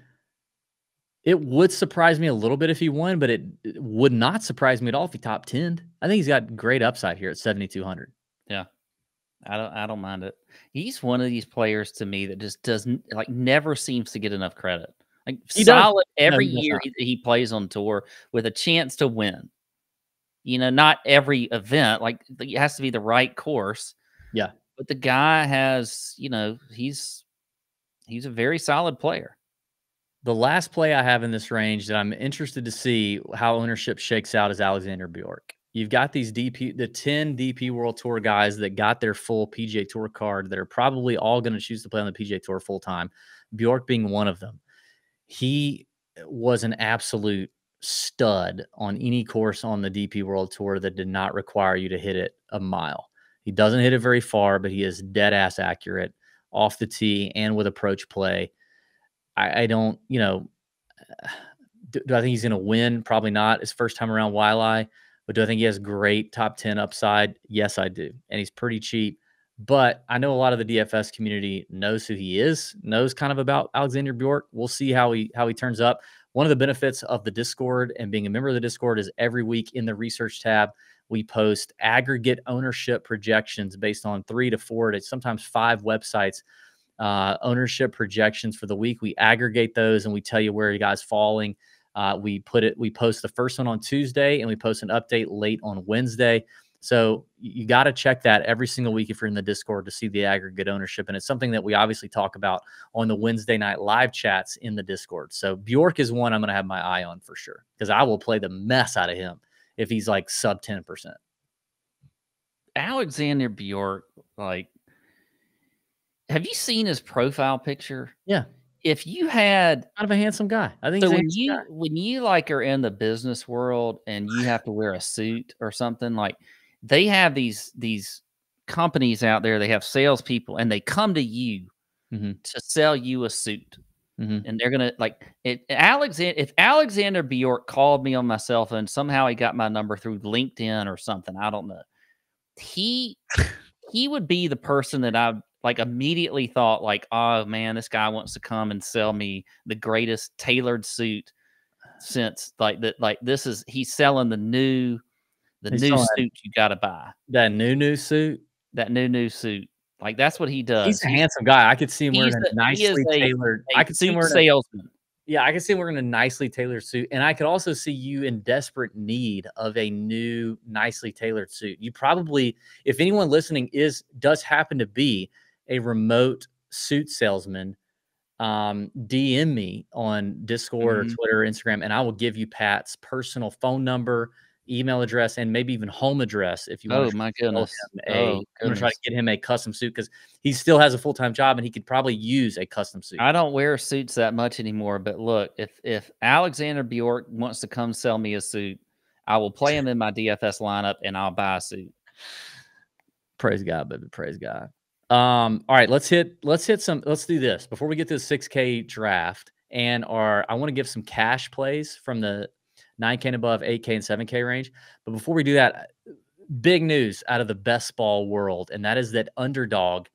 it would surprise me a little bit if he won, but it would not surprise me at all if he top 10'd. I think he's got great upside here at 7,200. Yeah. I don't mind it. He's one of these players to me that just doesn't never seems to get enough credit. Like He solid does. every No, he does year not. he plays on tour with a chance to win. You know, not every event. Like it has to be the right course. Yeah. But the guy has, you know, he's a very solid player. The last play I have in this range that I'm interested to see how ownership shakes out is Alexander Bjork. You've got these the 10 DP World Tour guys that got their full PGA Tour card that are probably all going to choose to play on the PGA Tour full time. Bjork being one of them. He was an absolute stud on any course on the DP World Tour that did not require you to hit it a mile. He doesn't hit it very far, but he is dead ass accurate off the tee and with approach play. I don't, you know, do I think he's going to win? Probably not. His first time around Wiley. But do I think he has great top 10 upside? Yes, I do. And he's pretty cheap. But I know a lot of the DFS community knows who he is, knows kind of about Alexander Bjork. We'll see how he turns up. One of the benefits of the Discord and being a member of the Discord is every week in the research tab, we post aggregate ownership projections based on 3 to 4 to sometimes 5 websites. Ownership projections for the week. We aggregate those and we tell you where you guys falling. We post the first one on Tuesday and we post an update late on Wednesday. So you got to check that every single week if you're in the Discord to see the aggregate ownership. And it's something that we obviously talk about on the Wednesday night live chats in the Discord. So Bjork is one I'm going to have my eye on for sure, because I will play the mess out of him if he's like sub 10%. Alexander Bjork, have you seen his profile picture? Yeah. If you had kind of a handsome guy, I think. So when you are in the business world and you have to wear a suit or something, like they have these companies out there, they have salespeople and they come to you to sell you a suit. And they're gonna if Alexander Bjork called me on my cell phone, somehow he got my number through LinkedIn or something, I don't know. He would be the person that I immediately thought oh man, this guy wants to come and sell me the greatest tailored suit since he's selling the new suit you got to buy. That new suit. That's what he does. He's a handsome guy. I could see him wearing a nicely tailored. I could see him wearing salesman. Yeah, I could see him wearing a nicely tailored suit, and I could also see you in desperate need of a new, nicely tailored suit. You probably, if anyone listening does happen to be a remote suit salesman, DM me on Discord or Twitter or Instagram, and I will give you Pat's personal phone number, email address, and maybe even home address if you want. Oh my goodness! I'm going to try to get him a custom suit because he still has a full-time job and he could probably use a custom suit. I don't wear suits that much anymore, but look, if Alexander Bjork wants to come sell me a suit, I will play him in my DFS lineup and I'll buy a suit. Praise God, baby. Praise God. All right, let's do this before we get to the 6K draft. And I want to give some cash plays from the 9K and above, 8K and 7K range. But before we do that, big news out of the best ball world, and that is that Underdog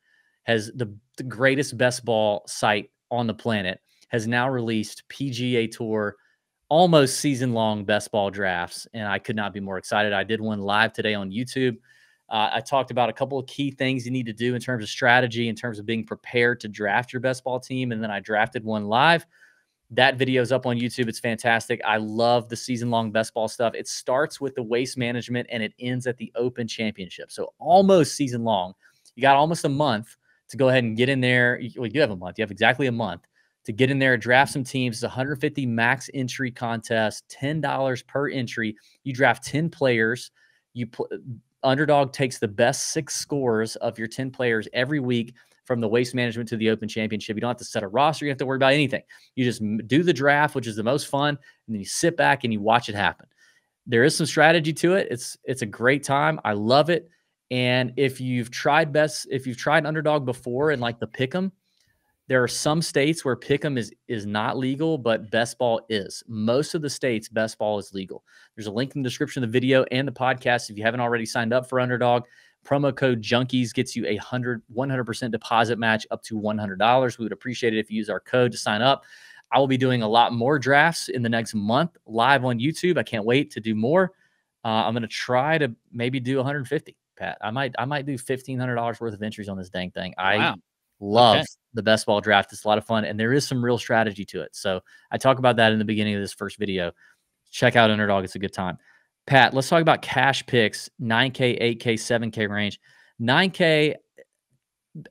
has the greatest best ball site on the planet, has now released PGA Tour almost season-long best ball drafts, and I could not be more excited. I did one live today on YouTube. I talked about a couple of key things you need to do in terms of strategy, in terms of being prepared to draft your best ball team, and then I drafted one live. That video is up on YouTube. It's fantastic. I love the season-long best ball stuff. It starts with the waste management, and it ends at the Open Championship. So almost season-long. You got almost a month to go ahead and get in there. Well, you do have a month. You have exactly a month to get in there, draft some teams. It's a 150 max entry contest, $10 per entry. You draft 10 players. Underdog takes the best 6 scores of your 10 players every week, from the Waste Management to the Open Championship. You don't have to set a roster. You don't have to worry about anything. You just do the draft, which is the most fun, and then you sit back and you watch it happen. There is some strategy to it. It's a great time. I love it. And if you've tried Underdog before and like the Pick'em, there are some states where Pick'em is not legal, but best ball is. Most of the states, best ball is legal. There's a link in the description of the video and the podcast. If you haven't already signed up for Underdog, promo code Junkies gets you a 100% deposit match up to $100. We would appreciate it if you use our code to sign up. I will be doing a lot more drafts in the next month live on YouTube. I can't wait to do more. I'm going to try to maybe do 150, Pat. I might do $1,500 worth of entries on this dang thing. Wow. I love the best ball draft. It's a lot of fun, and there is some real strategy to it. So I talk about that in the beginning of this first video. Check out Underdog. It's a good time. Pat, let's talk about cash picks, 9K, 8K, 7K range. 9K,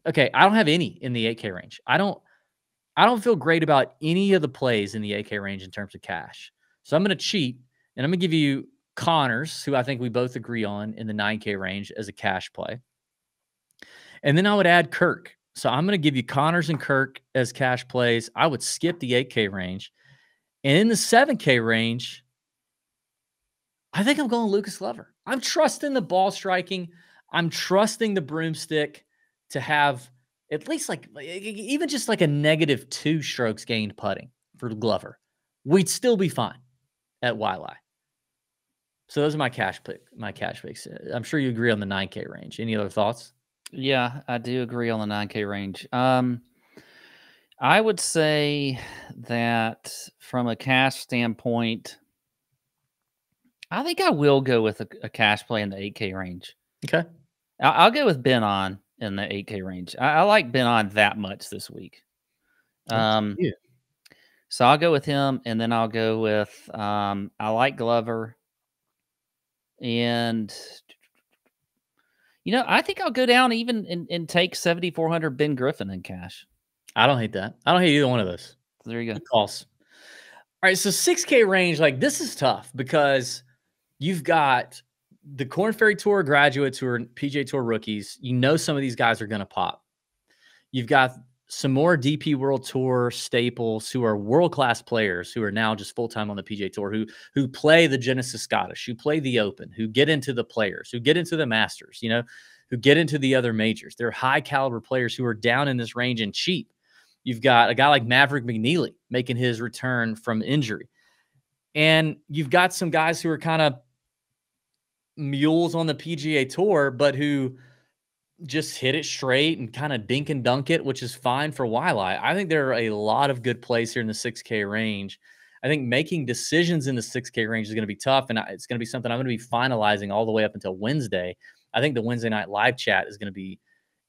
okay, I don't have any in the 8K range. I don't feel great about any of the plays in the 8K range in terms of cash. So I'm going to cheat, and I'm going to give you Connors, who I think we both agree on in the 9K range as a cash play. And then I would add Kirk. So I'm going to give you Connors and Kirk as cash plays. I would skip the 8K range. And in the 7K range, I think I'm going Lucas Glover. I'm trusting the ball striking. I'm trusting the broomstick to have at least even just like a -2 strokes gained putting for Glover. We'd still be fine at YY. So those are my cash picks. I'm sure you agree on the 9K range. Any other thoughts? Yeah, I do agree on the 9K range. I would say that from a cash standpoint, I think I will go with a cash play in the 8K range. Okay. I'll go with Ben On in the 8K range. I like Ben On that much this week. So I'll go with him, and then I'll go with I like Glover. And I think I'll go down even and take 7,400 Ben Griffin in cash. I don't hate that. I don't hate either one of those. There you go. Good calls. All right, so 6K range, this is tough because you've got the Korn Ferry Tour graduates who are PGA Tour rookies. Some of these guys are going to pop. You've got some more DP World Tour staples who are world-class players who are now just full-time on the PGA Tour, who play the Genesis Scottish, who play the Open, who get into the Players, who get into the Masters, who get into the other majors. They're high-caliber players who are down in this range and cheap. You've got a guy like Maverick McNeely making his return from injury. And you've got some guys who are kind of mules on the PGA Tour, but who just hit it straight and kind of dink and dunk it, which is fine for YY. I think there are a lot of good plays here in the 6K range. I think making decisions in the 6K range is going to be tough, and it's going to be something I'm going to be finalizing all the way up until Wednesday. I think the Wednesday night live chat is going to be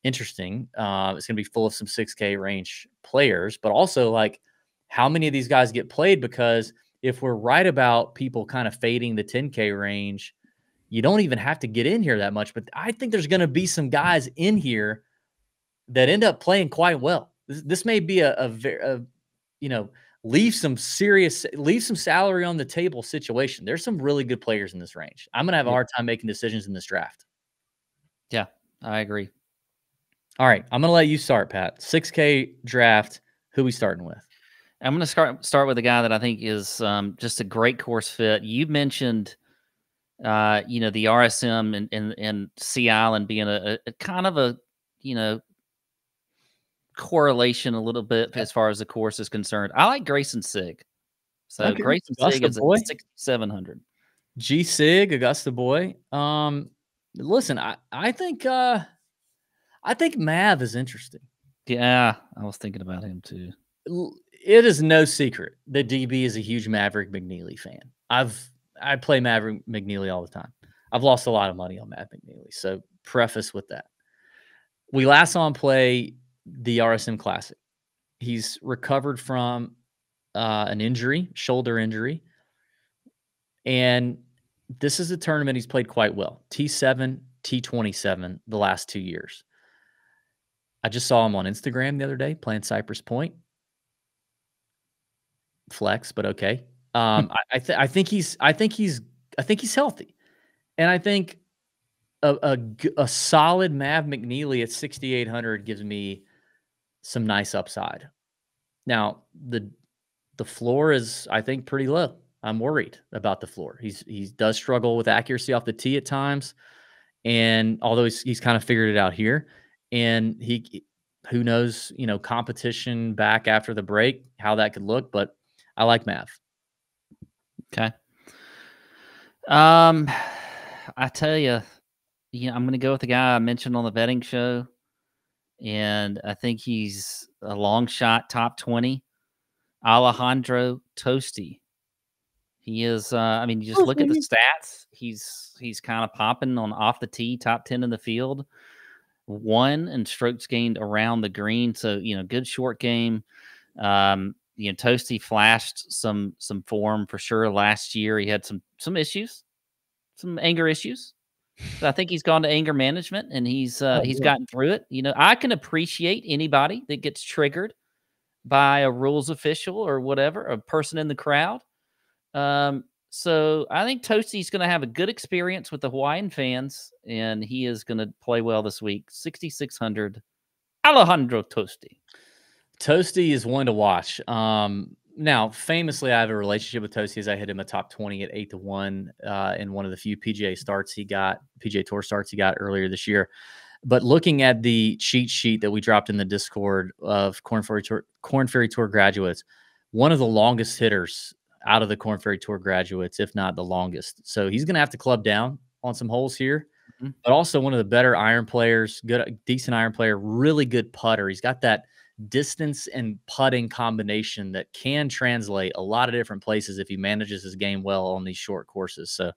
interesting. It's going to be full of some 6K range players, but also how many of these guys get played, because if we're right about people kind of fading the 10K range, you don't even have to get in here that much. But I think there's going to be some guys in here that end up playing quite well. This may be leave some salary on the table situation. There's some really good players in this range. I'm going to have a hard time making decisions in this draft. Yeah, I agree. All right, I'm going to let you start, Pat. 6K draft, who we starting with? I'm going to start with a guy that I think is just a great course fit. You mentioned the RSM and Sea Island being a kind of a, correlation a little bit as far as the course is concerned. I like Grayson Sigg. So okay. Grayson Sigg is at 6,700. G Sig, Augusta boy. Listen, I think Mav is interesting. Yeah, I was thinking about him too. It is no secret that DB is a huge Maverick McNeely fan. I play Maverick McNeely all the time. I've lost a lot of money on Mav McNeely. So preface with that. We last saw him play the RSM Classic. He's recovered from an injury, shoulder injury. And this is a tournament he's played quite well. T7, T27 the last 2 years. I just saw him on Instagram the other day playing Cypress Point. Flex, but okay. I think he's healthy, and I think a solid Mav McNeely at 6,800 gives me some nice upside. Now, the floor is, I think, pretty low. I'm worried about the floor. He does struggle with accuracy off the tee at times, and although he's kind of figured it out here, and who knows, competition back after the break, how that could look, but I like Mav. Okay. I tell you, I'm going to go with the guy I mentioned on the betting show, and I think he's a long shot, top 20, Alejandro Tosti. He is. I mean, you just look at the stats. He's kind of popping on off the tee, top 10 in the field, 1 in strokes gained around the green. So good short game. Toasty flashed some form for sure last year. He had some issues, some anger issues. So I think he's gone to anger management, and he's gotten through it. I can appreciate anybody that gets triggered by a rules official or whatever, a person in the crowd. So I think Toasty's going to have a good experience with the Hawaiian fans, and he is going to play well this week. 6,600, Alejandro Tosti. Toasty is one to watch. Now, famously, I have a relationship with Toasty as I hit him a top 20 at 8-1 in one of the few PGA Tour starts he got earlier this year. But looking at the cheat sheet that we dropped in the Discord of Korn Ferry Tour graduates, one of the longest hitters out of the Korn Ferry Tour graduates, if not the longest. So he's going to have to club down on some holes here, but also one of the better iron players, decent iron player, really good putter. He's got that distance and putting combination that can translate a lot of different places if he manages his game well on these short courses. So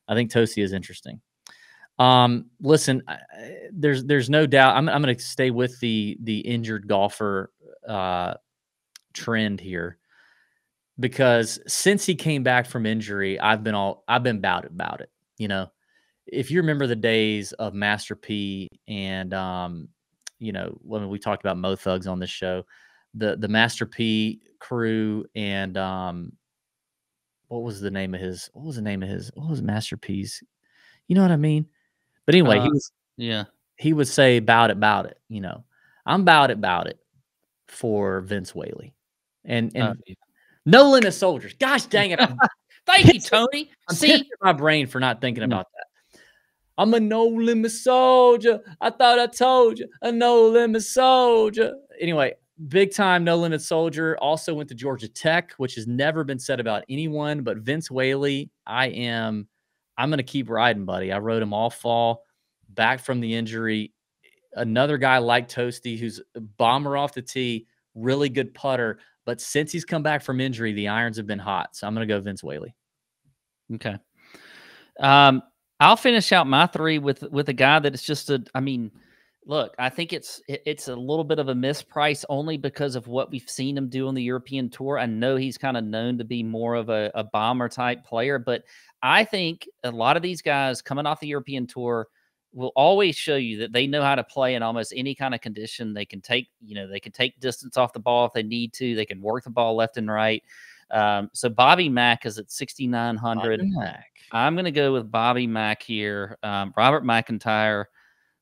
I think Tosi is interesting. Listen, there's no doubt. I'm going to stay with the injured golfer trend here, because since he came back from injury, I've been about it. If you remember the days of Master P and when we talked about Mo Thugs on this show, the Master P crew, and what was Master P's? You know what I mean? But anyway, he would say about it. I'm about it for Vince Whaley, and No Limit Soldiers. Gosh dang it! Thank you, Tony. See my brain for not thinking about that. I'm a no limit soldier. I thought I told you, a no limit soldier. Anyway, big time no limit soldier. Also went to Georgia Tech, which has never been said about anyone but Vince Whaley. I'm going to keep riding, buddy. I rode him all fall, back from the injury. Another guy like Toasty, who's a bomber off the tee, really good putter. But since he's come back from injury, the irons have been hot. So I'm going to go Vince Whaley. Okay. I'll finish out my 3 with a guy that is just look, I think it's a little bit of a misprice only because of what we've seen him do on the European Tour. I know he's kind of known to be more of a bomber type player, but I think a lot of these guys coming off the European Tour will always show you that they know how to play in almost any kind of condition. They can take distance off the ball if they need to. They can work the ball left and right. So Bobby Mack is at 6,900. I'm going to go with Bobby Mack here. Robert McIntyre.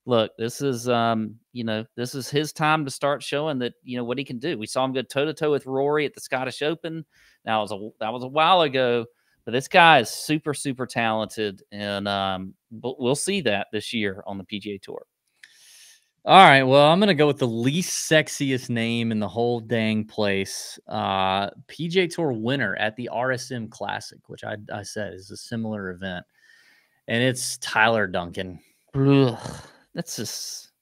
Look, this is this is his time to start showing that what he can do. We saw him go toe to toe with Rory at the Scottish Open. Now that was a while ago, but this guy is super, super talented, and we'll see that this year on the PGA Tour. All right, well, I'm going to go with the least sexiest name in the whole dang place. PGA Tour winner at the RSM Classic, which I said is a similar event. And it's Tyler Duncan. Ugh, that's just...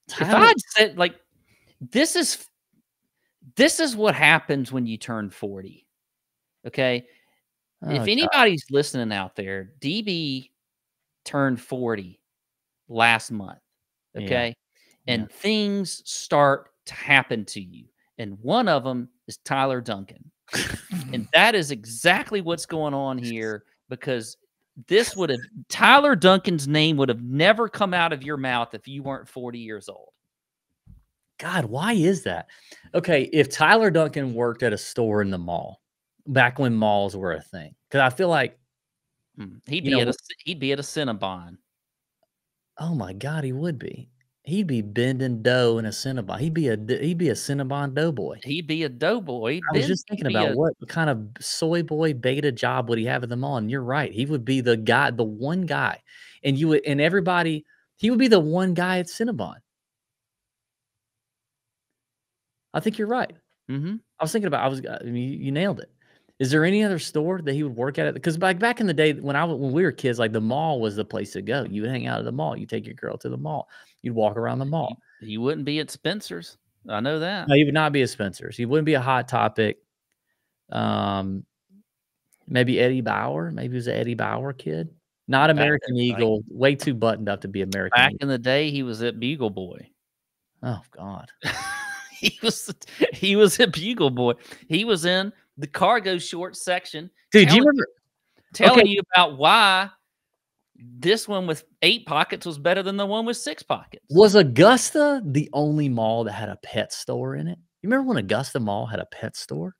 If I'd said, this is what happens when you turn 40. Okay? If anybody's listening out there, DB turned 40 last month. Okay. Yeah. And things start to happen to you. And one of them is Tyler Duncan. And that is exactly what's going on here, because Tyler Duncan's name would have never come out of your mouth if you weren't 40 years old. God, why is that? Okay. If Tyler Duncan worked at a store in the mall back when malls were a thing, because I feel like he'd be at a Cinnabon. Oh my God, he would be. He'd be bending dough in a Cinnabon. He'd be a Cinnabon doughboy. He'd be a doughboy. I was just thinking about what kind of soy boy beta job would he have at the mall? And you're right. He would be the guy, the one guy. And you would, and everybody, he would be the one guy at Cinnabon. I think you're right. Mm-hmm. I was thinking about, I mean, you nailed it. Is there any other store that he would work at? Because back in the day when we were kids, like the mall was the place to go. You would hang out at the mall. You take your girl to the mall. You'd walk around the mall. He wouldn't be at Spencer's. I know that. No, he would not be at Spencer's. He wouldn't be a Hot Topic. Maybe Eddie Bauer. Maybe he was an Eddie Bauer kid. Not American Eagle. Way too buttoned up to be American Back Eagle. in the day, he was at Bugle Boy. Oh God. he was a Bugle Boy. He was in the cargo short section. Dude, do you remember telling you about why this one with 8 pockets was better than the one with 6 pockets? Was Augusta the only mall that had a pet store in it? You remember when Augusta Mall had a pet store?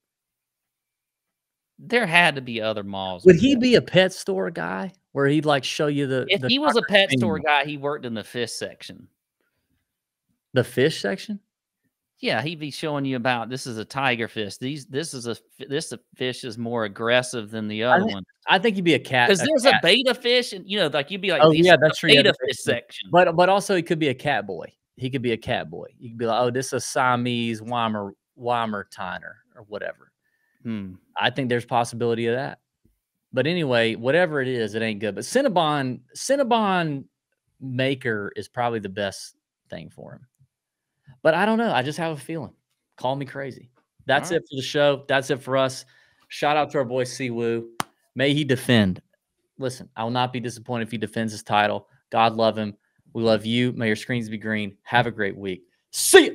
There had to be other malls. Would he be a pet store guy where he'd like show you the? If he was a pet store guy, he worked in the fish section. The fish section? Yeah, he'd be showing you about this is a tiger fish. This fish is more aggressive than the other one. I think he'd be a cat. Because there's a beta fish, and like you'd be like, oh yeah, that's true. Beta fish section. But also he could be a cat boy. He could be a cat boy. You could be like, oh, this is a Siamese Weimertiner or whatever. I think there's possibility of that. But anyway, whatever it is, it ain't good. But Cinnabon Maker is probably the best thing for him. But I don't know. I just have a feeling. Call me crazy. That's it for the show. That's it for us. Shout out to our boy Siwoo. May he defend. Listen, I will not be disappointed if he defends his title. God love him. We love you. May your screens be green. Have a great week. See ya.